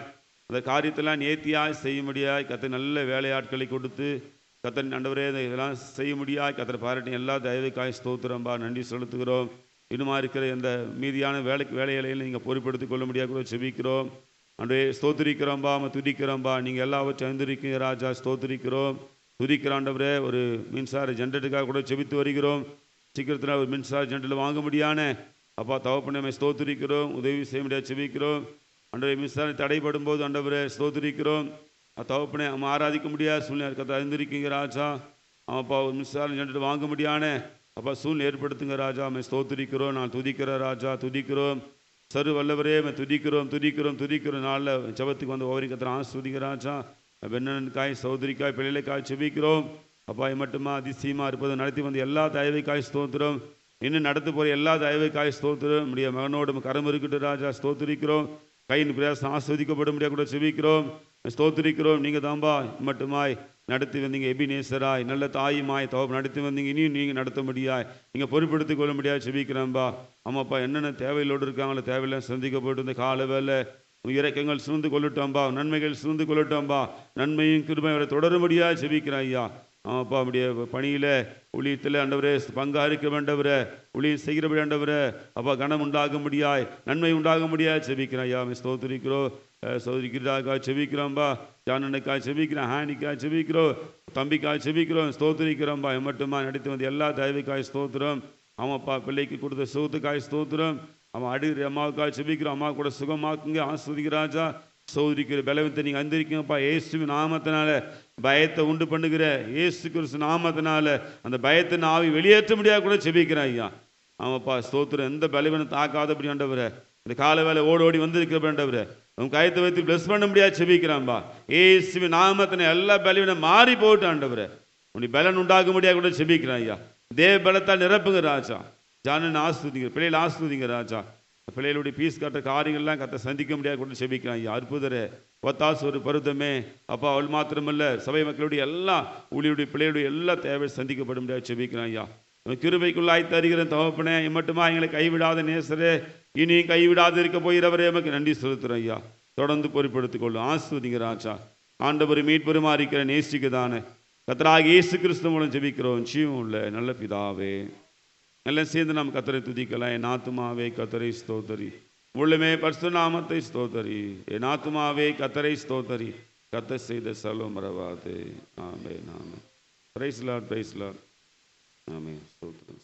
அந்த காரியத்தெல்லாம் நேர்த்தியாய் செய்ய முடியாய் கர்த்தர் நல்ல வேலையாட்களை கொடுத்து கர்த்தர் ஆண்டவரே இதெல்லாம் செய்ய முடியாய் கர்த்தர் பாராட்டி எல்லா தயவுக்காய் ஸ்தோத்திரம்பா நன்றி செலுத்துகிறோம். இன்னுமா இருக்கிற இந்த மீதியான வேலைகளையும் நீங்கள் பொறுப்படுத்திக் கொள்ள முடியாது கூட செபிக்கிறோம். அன்றே ஸ்தோத்திரிக்கிறோம்பா, நம்ம துதிக்கிறோம்பா. நீங்கள் எல்லாவற்றையும் அறிந்திருக்கீங்க ராஜா, ஸ்தோத்திரிக்கிறோம் துதிக்கிற ஆண்டவரே. ஒரு மின்சார ஜென்ரேட்டருக்காக கூட செபித்து வருகிறோம். சீக்கிரத்தில் ஒரு மின்சார ஜென்ரேட்டர் வாங்க முடியான அப்பா தகப்பனே நம்ம ஸ்தோத்திரிக்கிறோம், உதவி செய்ய முடியாது செபிக்கிறோம். அன்றே மின்சாரம் தடைப்படும் போது ஆண்டவரே ஸ்தோத்திரிக்கிறோம். தகப்பனே நம்ம ஆராதிக்க முடியாது சூழ்நிலை இருக்கிறத அறிந்திருக்கீங்க ராஜா. ஆமாப்பா ஒரு மின்சார ஜென்ரேட்டர் வாங்க முடியான அப்பா சூழ்நிலை ஏற்படுத்துங்க ராஜா. நம்ம ஸ்தோத்திரிக்கிறோம், நான் துதிக்கிற ராஜா துதிக்கிறோம். சரு வல்லவரே நம்ம துதிக்கிறோம் துதிக்கிறோம் துதிக்கிறோம். நாளில் ஜெபத்துக்கு வந்து ஒவ்வொரு கத்திர ஆஸ்வதிக்க ராஜா. வெண்ணனுக்காய் சகோதரிக்காய் பிள்ளைகளுக்காய் செபிக்கிறோம். அப்பா மட்டுமா அதிசயமாக இருப்பது நடத்தி வந்து எல்லா தயவைக்காய் ஸ்தோத்திரம். இன்னும் நடத்து போகிற எல்லா தயவைக்காய் ஸ்தோத்திரம். நம்முடைய மகனோடு கரம் இருக்கட்டும் ராஜா ஸ்தோத்திரிக்கிறோம். கையின் பிரயாசம் ஆஸ்வதிக்கப்பட முடியாது கூட செபிக்கிறோம், ஸ்தோத்திரிக்கிறோம். நீங்கள் தான்பா மட்டுமாய் நடத்தி வந்தீங்க எபினேசராய் நல்ல தாயுமாய் தவப்பு நடத்தி வந்தீங்க. இனியும் நீங்கள் நடத்த முடியாது, நீங்கள் பொறுப்படுத்திக் கொள்ள முடியாது செபிக்கிறேன்பா. ஆமாப்பா என்னென்ன தேவையிலோடு இருக்காங்களோ தேவையில்லாம் சந்திக்கப்பட்டு இந்த கால வேலை இறக்கங்கள் சூழ்ந்து கொள்ளட்டோம்பா, நன்மைகள் சூழ்ந்து கொள்ளட்டோம்பா, நன்மையும் கிருபையும் அவரை தொடரும்படியாக ஜெபிக்கிறேன் ஐயா. ஆமாப்பா, அப்படியே பணியில் ஊழியத்தில் ஆண்டவரே பங்கா இருக்க வேண்டவரே, ஊழியம் செய்கிறபடி ஆண்டவரே அப்பா கனம் உண்டாக முடியாய், நன்மை உண்டாக முடியாது ஜெபிக்கிறேன் ஐயா. ஸ்தோத்திரிக்கிறோம், சோதரிக்கிறதாக செபிக்கிறோம்பா, ஜானனுக்காக செபிக்கிறோம், ஹானிக்காக செபிக்கிறோம், தம்பிக்காக செபிக்கிறோம், ஸ்தோத்திரிக்கிறோம்பா. மட்டுமா நடித்து வந்து எல்லா தயவுக்காய் ஸ்தோத்திரம். ஆமாப்பா, பிள்ளைக்கு கொடுத்த சுகத்துக்காய் ஸ்தோத்திரம். அவன் அடுகிற அம்மாவுக்காக செபிக்கிறோம், அம்மா கூட சுகமாக்குங்க, ஆஸ்வதிக்கிறாஜா. சோதரிக்கிற பலவத்தை நீங்கள் அந்திரிக்கங்கப்பா. இயேசுவின் நாமத்தினால பயத்தை உண்டு பண்ணுகிற இயேசு கிறிஸ்து நாமத்தினால அந்த பயத்தின் ஆவி வெளியேற்ற முடியாது கூட செபிக்கிறேன் ஐயா. ஆமாப்பா, ஸ்தோத்திரம். எந்த பலவனை தாக்காதபடி ஆண்டவரே, இந்த கால வேலை ஓடி வந்திருக்கிற ஆண்டவரே, உன் கயத்தை வைத்து பிளஸ் பண்ண முடியாது செபிக்கிறான்பா. இயேசுவின் நாமத்தின எல்லா பலவீன மாறி போட்டு ஆண்டவரே, உனக்கு பலன் உண்டாக முடியாது கூட செபிக்கிறேன் ஐயா. தேவ பலத்தால் நிரப்புங்க ராஜா. ஜானன் ஆஸ்வதிங்க, பிள்ளைகள் ஆஸ்வதிங்க ராஜா. பிள்ளைகளுடைய பீஸ் கட்ட காரியங்கள்லாம் கத்த சந்திக்க முடியாது கூட செபிக்கிறான் ஐயா. அற்புதரே, ஒத்தாசு ஒரு பருத்தமே அப்பா. அவள் மாத்திரமல்ல, சபை மக்களுடைய எல்லா ஊழியுடைய பிள்ளைகளுடைய எல்லா தேவை சந்திக்கப்பட முடியாது செபிக்கிறான் ஐயா. கிருபைக்குள்ளாய் தருகிற தகப்பனே, மட்டுமா எங்களை கைவிடாத நேசரே, இனியும் கைவிடாது இருக்க போகிறவரே, எமக்கு நன்றி செலுத்துறோம் ஐயா. தொடர்ந்து பொறுப்படுத்திக் கொள்ளும், ஆஸ்வதிங்க ராஜா. ஆண்டவர் மீட்பெருமா இருக்கிற நேசிக்கதானே கர்த்தராகிய இயேசு கிறிஸ்து மூலம் ஜெபிக்கிறோம் ஜீவன் உள்ள நல்ல பிதாவே. எல்லாம் சேர்ந்து நாம் கர்த்தரை துதிக்கலாம். என் ஆத்துமாவே கர்த்தரை ஸ்தோத்தரி, உள்ளமே பரிசுத்த நாமத்தை ஸ்தோத்தரி. என் ஆத்துமாவே கர்த்தரை ஸ்தோத்தரி, கர்த்தர் செய்த சர்வம் மறவாதே. Amen, amen. Praise lord, praise lord. Amen, ஸ்தோத்திரம்.